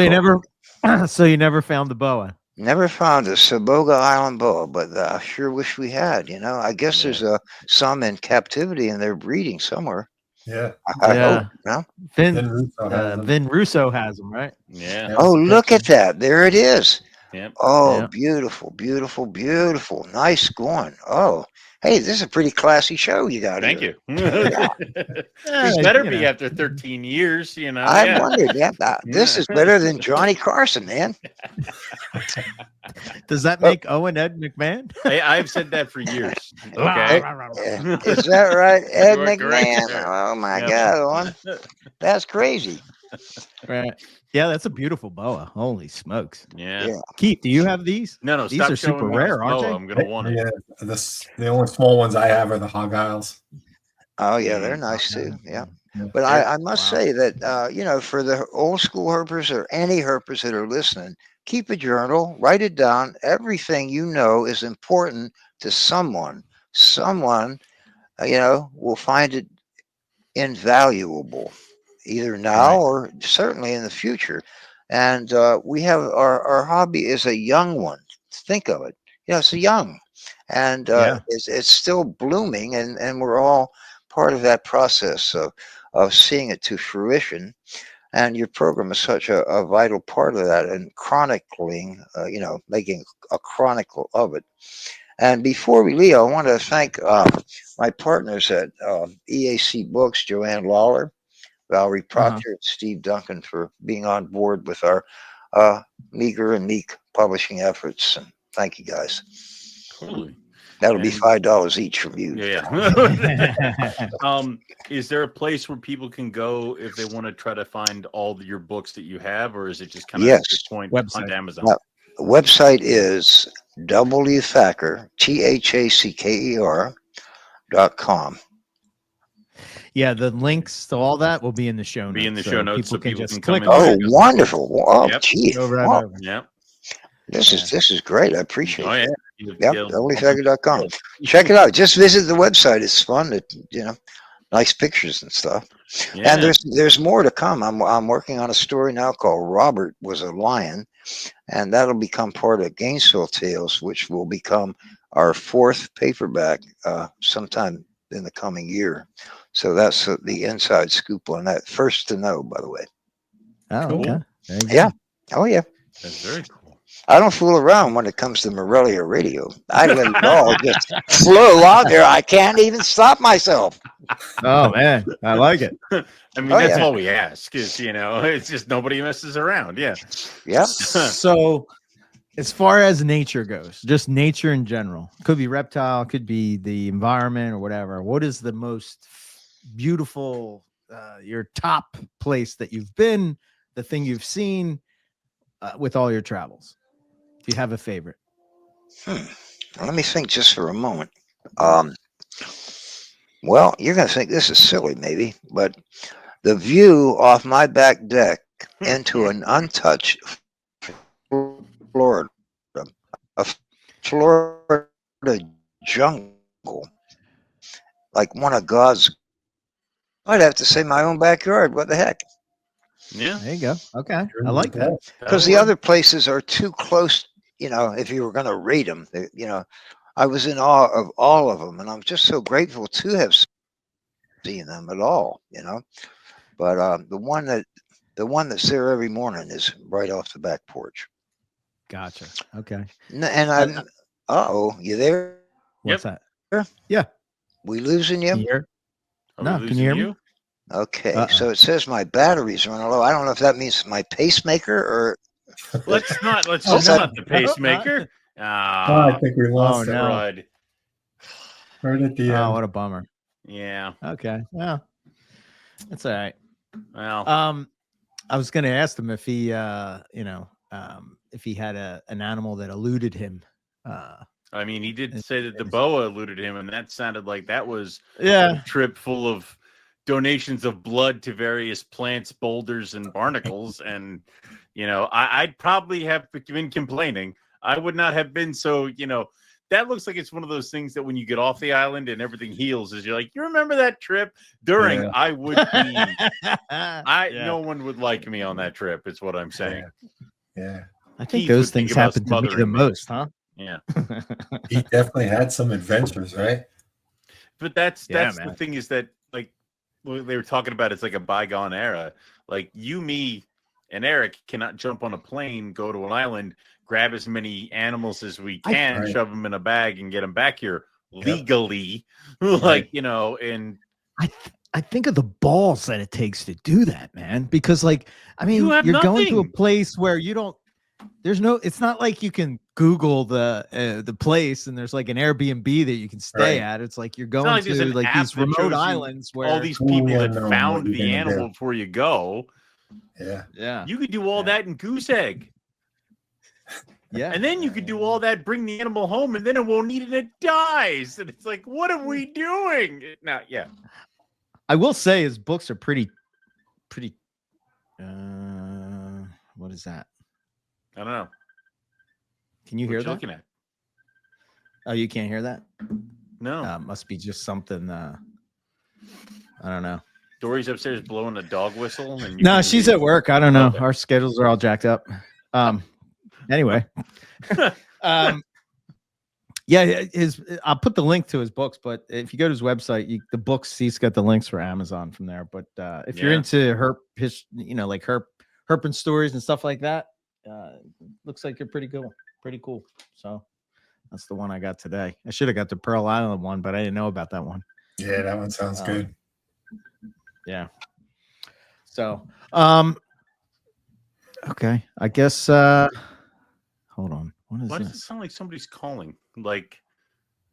So you never found the boa? Never found a Saboga Island boa, but I sure wish we had. I guess there's some in captivity and they're breeding somewhere. Yeah. I hope. No? Vin Russo has them, right? Yeah. Oh, look at that. There it is. Yep. Oh, Yep. beautiful, beautiful, beautiful. Nice going. Oh, hey, this is a pretty classy show you got Thank here. you. This better be after 13 years, I wondered, this is better than Johnny Carson, man. Does that make Owen Ed McMahon? I've said that for years. Okay. Is that right? Ed You are McMahon. correct, Oh, my Yep. God, Owen. That's crazy. Right. Yeah, that's a beautiful boa. Holy smokes. Yeah. Keith, do you have these? No, These stop are super showing me rare, this aren't boa. they? I'm gonna want it. Yeah, the only small ones I have are the hog isles. Oh, yeah, they're nice too. Yeah. Yeah. But I must say that, for the old school herpers or any herpers that are listening, keep a journal, write it down. Everything is important to someone. Someone, will find it invaluable, either now or certainly in the future. And we have our hobby is a young one. Think of it. It's a young, and it's still blooming, and we're all part of that process of seeing it to fruition. And your program is such a vital part of that, and chronicling, making a chronicle of it. And before we leave, I want to thank my partners at EAC Books, Joanne Lawler, Valerie Proctor, and Steve Duncan for being on board with our meager and meek publishing efforts. And thank you, guys. Totally. That'll be $5 each from you. Yeah. Is there a place where people can go if they want to try to find all your books that you have, or is it just kind of at this point on Amazon? The website is WThacker, THACKER.com. Yeah, the links to all that will be in the show notes. Be in the show notes so people can come in. Oh, wonderful. Oh, gee. Over. Yep. This is great. I appreciate it. Yeah. WThacker.com. Check it out. Just visit the website. It's fun. Nice pictures and stuff. Yeah. And there's more to come. I'm working on a story now called Robert Was a Lion, and that'll become part of Gainesville Tales, which will become our 4th paperback sometime in the coming year. So that's the inside scoop on that. First to know, by the way. Oh, cool. Okay. Yeah. Oh, yeah. That's very cool. I don't fool around when it comes to Morelia radio. I let it all just flow out there. I can't even stop myself. Oh, man. I like it. I mean, that's all we ask is, it's just nobody messes around. Yeah. Yep. So as far as nature goes, just nature in general, could be reptile, could be the environment or whatever. What is the most beautiful, your top place that you've been, the thing you've seen with all your travels? Do you have a favorite? Let me think just for a moment. Well, you're going to think this is silly, maybe, but the view off my back deck into an untouched Florida, a Florida jungle, like one of God's. I'd have to say my own backyard. What the heck? Yeah. There you go. Okay. I like that. Because the other places are too close. You know, if you were going to rate them, you know, I was in awe of all of them, and I'm just so grateful to have seen them at all. You know, but the one that's there every morning is right off the back porch. Gotcha. Okay. And I'm. Oh, you there? What's Yep. that? Yeah. We losing Can you you? hear? Are No, we can you hear losing me? Okay, Uh-oh. so it says my batteries running low. I don't know if that means my pacemaker or. Let's not Oh, not no. the pacemaker. Oh, I think we lost Oh, it no. Crud. right at the Oh, end. what a bummer. Yeah. Okay. Well, that's all right. Well, I was going to ask him if he, if he had an animal that eluded him. I mean, he did say that the boa eluded him, and that sounded like that was Yeah. a trip full of donations of blood to various plants, boulders, and barnacles. And, you know, I'd probably have been complaining. I would not have been so, you know, that looks like it's one of those things that when you get off the island and everything heals, is you're like, you remember that trip during Yeah. I would be, Yeah. no one would like me on that trip. Is what I'm saying. Yeah. I think Keith those would think things about happen to me the smothering me. most, huh? Yeah. He definitely had some adventures, right? But that's Yeah, the man. thing is that, like, what they were talking about, it's like a bygone era. Like you, me, and Eric cannot jump on a plane, go to an island, grab as many animals as we can, Right. shove them in a bag, and get them back here legally. Like, Right. you know, and I think of the balls that it takes to do that, man. Because, like, I mean, You have you're going to a nothing. place where you don't. There's no. It's not like you can Google the place and there's like an Airbnb that you can stay Right. at. It's like you're it's not going like there's to an like app these that remote shows you islands where all these Who people will that know found what the you're gonna animal do? before you go. Yeah. Yeah, You could do all Yeah. that in Goose Egg. yeah, And then you could do all that, bring the animal home, and then it won't eat and it dies. And it's like, what are we doing? Now, yeah. I will say his books are pretty. What is that? I don't know. Can you What hear you that? looking at? Oh, you can't hear that? No. Must be just something. I don't know. Dory's upstairs blowing a dog whistle. And No, she's at work. I don't know. Okay. Our schedules are all jacked up. Anyway. Yeah, I'll put the link to his books, but if you go to his website, the books, he's got the links for Amazon from there. But if you're Yeah. into herp, like herping stories and stuff like that, looks like you're pretty cool. So that's the one I got today. I should have got the Pearl Island one, but I didn't know about that one. Yeah, that one sounds good. Yeah. So, okay, I guess. Hold on. What is Why does it this? sound like somebody's calling? Like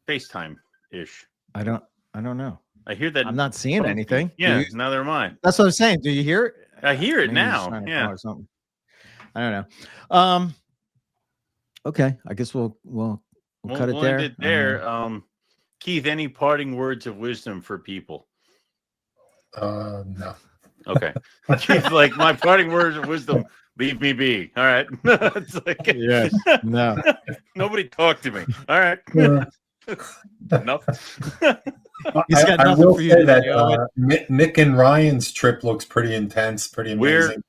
FaceTime-ish. I don't know. I hear that. I'm not seeing anything. Do Yeah, you? neither am I. That's what I'm saying. Do you hear it? I hear it Maybe he's just now. trying to Yeah. call or something. I don't know. Okay. I guess we'll cut it We'll there. end it there. Keith, any parting words of wisdom for people? No. Okay. Keith, like, my parting words of wisdom, leave me be. All right. It's like, Yeah. No. nobody talk to me. All right. Enough. He's got I nothing will for you say to that do. Nick and Ryan's trip looks pretty intense, pretty amazing.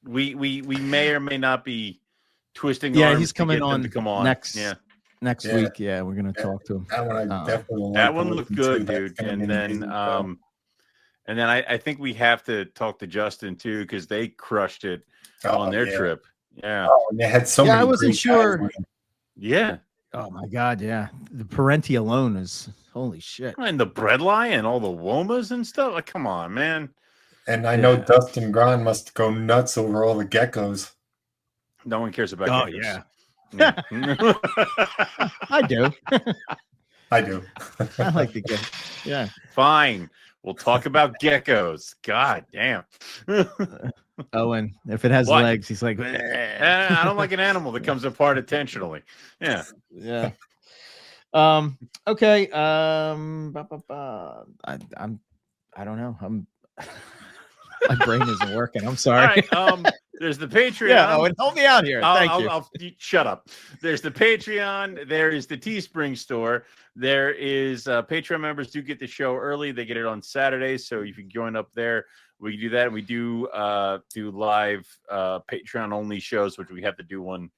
We may or may not be twisting. Yeah, arms he's to coming get them on to come on next Yeah. week. Yeah, we're gonna talk to him. That one I definitely will That like to one looked listen good, to. That's dude. gonna be And an then amazing show. and then I think we have to talk to Justin too, because they crushed it on their trip. Yeah. Oh, and they had so many. I wasn't great sure. guys with them. Yeah. Oh my god, yeah. The Parenti alone is holy shit. And the breadline and all the womas and stuff. Like, come on, man. And I know Yeah. Dustin Grahn must go nuts over all the geckos. No one cares about Oh, geckos. yeah. Yeah. I do. I do. I like the get. Yeah. Fine. We'll talk about geckos. God damn. Oh, and if it has What? legs, he's like, I don't like an animal that comes apart intentionally. Yeah. yeah. Okay. I don't know. My brain isn't working. I'm All sorry. right. There's the Patreon. Yeah, Owen, help me out here. Thank you. Shut up. There's the Patreon. There is the Teespring store. There is Patreon members do get the show early. They get it on Saturdays. So if you join up there, we can do that. We do live Patreon only shows, which we have to do one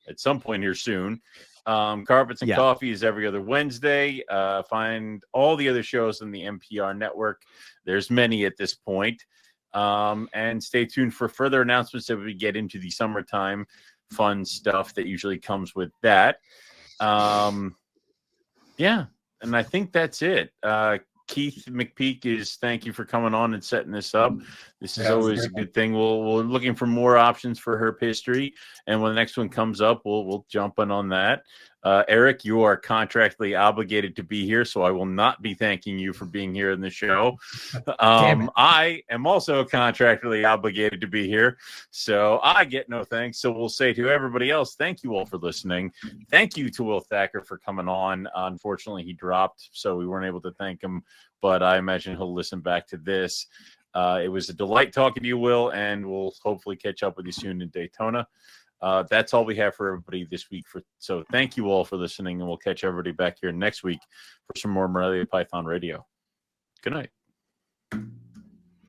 at some point here soon. Carpets and Coffee is every other Wednesday. Find all the other shows on the MPR network. There's many at this point. And stay tuned for further announcements as we get into the summertime fun stuff that usually comes with that. Yeah, and I think that's it. Keith McPeak thank you for coming on and setting this up. This is always a good thing. We're looking for more options for Herp History, and when the next one comes up, we'll jump in on that. Eric, you are contractually obligated to be here, so I will not be thanking you for being here in the show. I am also contractually obligated to be here, so I get no thanks. So we'll say to everybody else, thank you all for listening. Thank you to Will Thacker for coming on. Unfortunately, he dropped, so we weren't able to thank him, but I imagine he'll listen back to this. It was a delight talking to you, Will, and we'll hopefully catch up with you soon in Daytona. That's all we have for everybody this week. So thank you all for listening, and we'll catch everybody back here next week for some more Morelia Python Radio. Good night.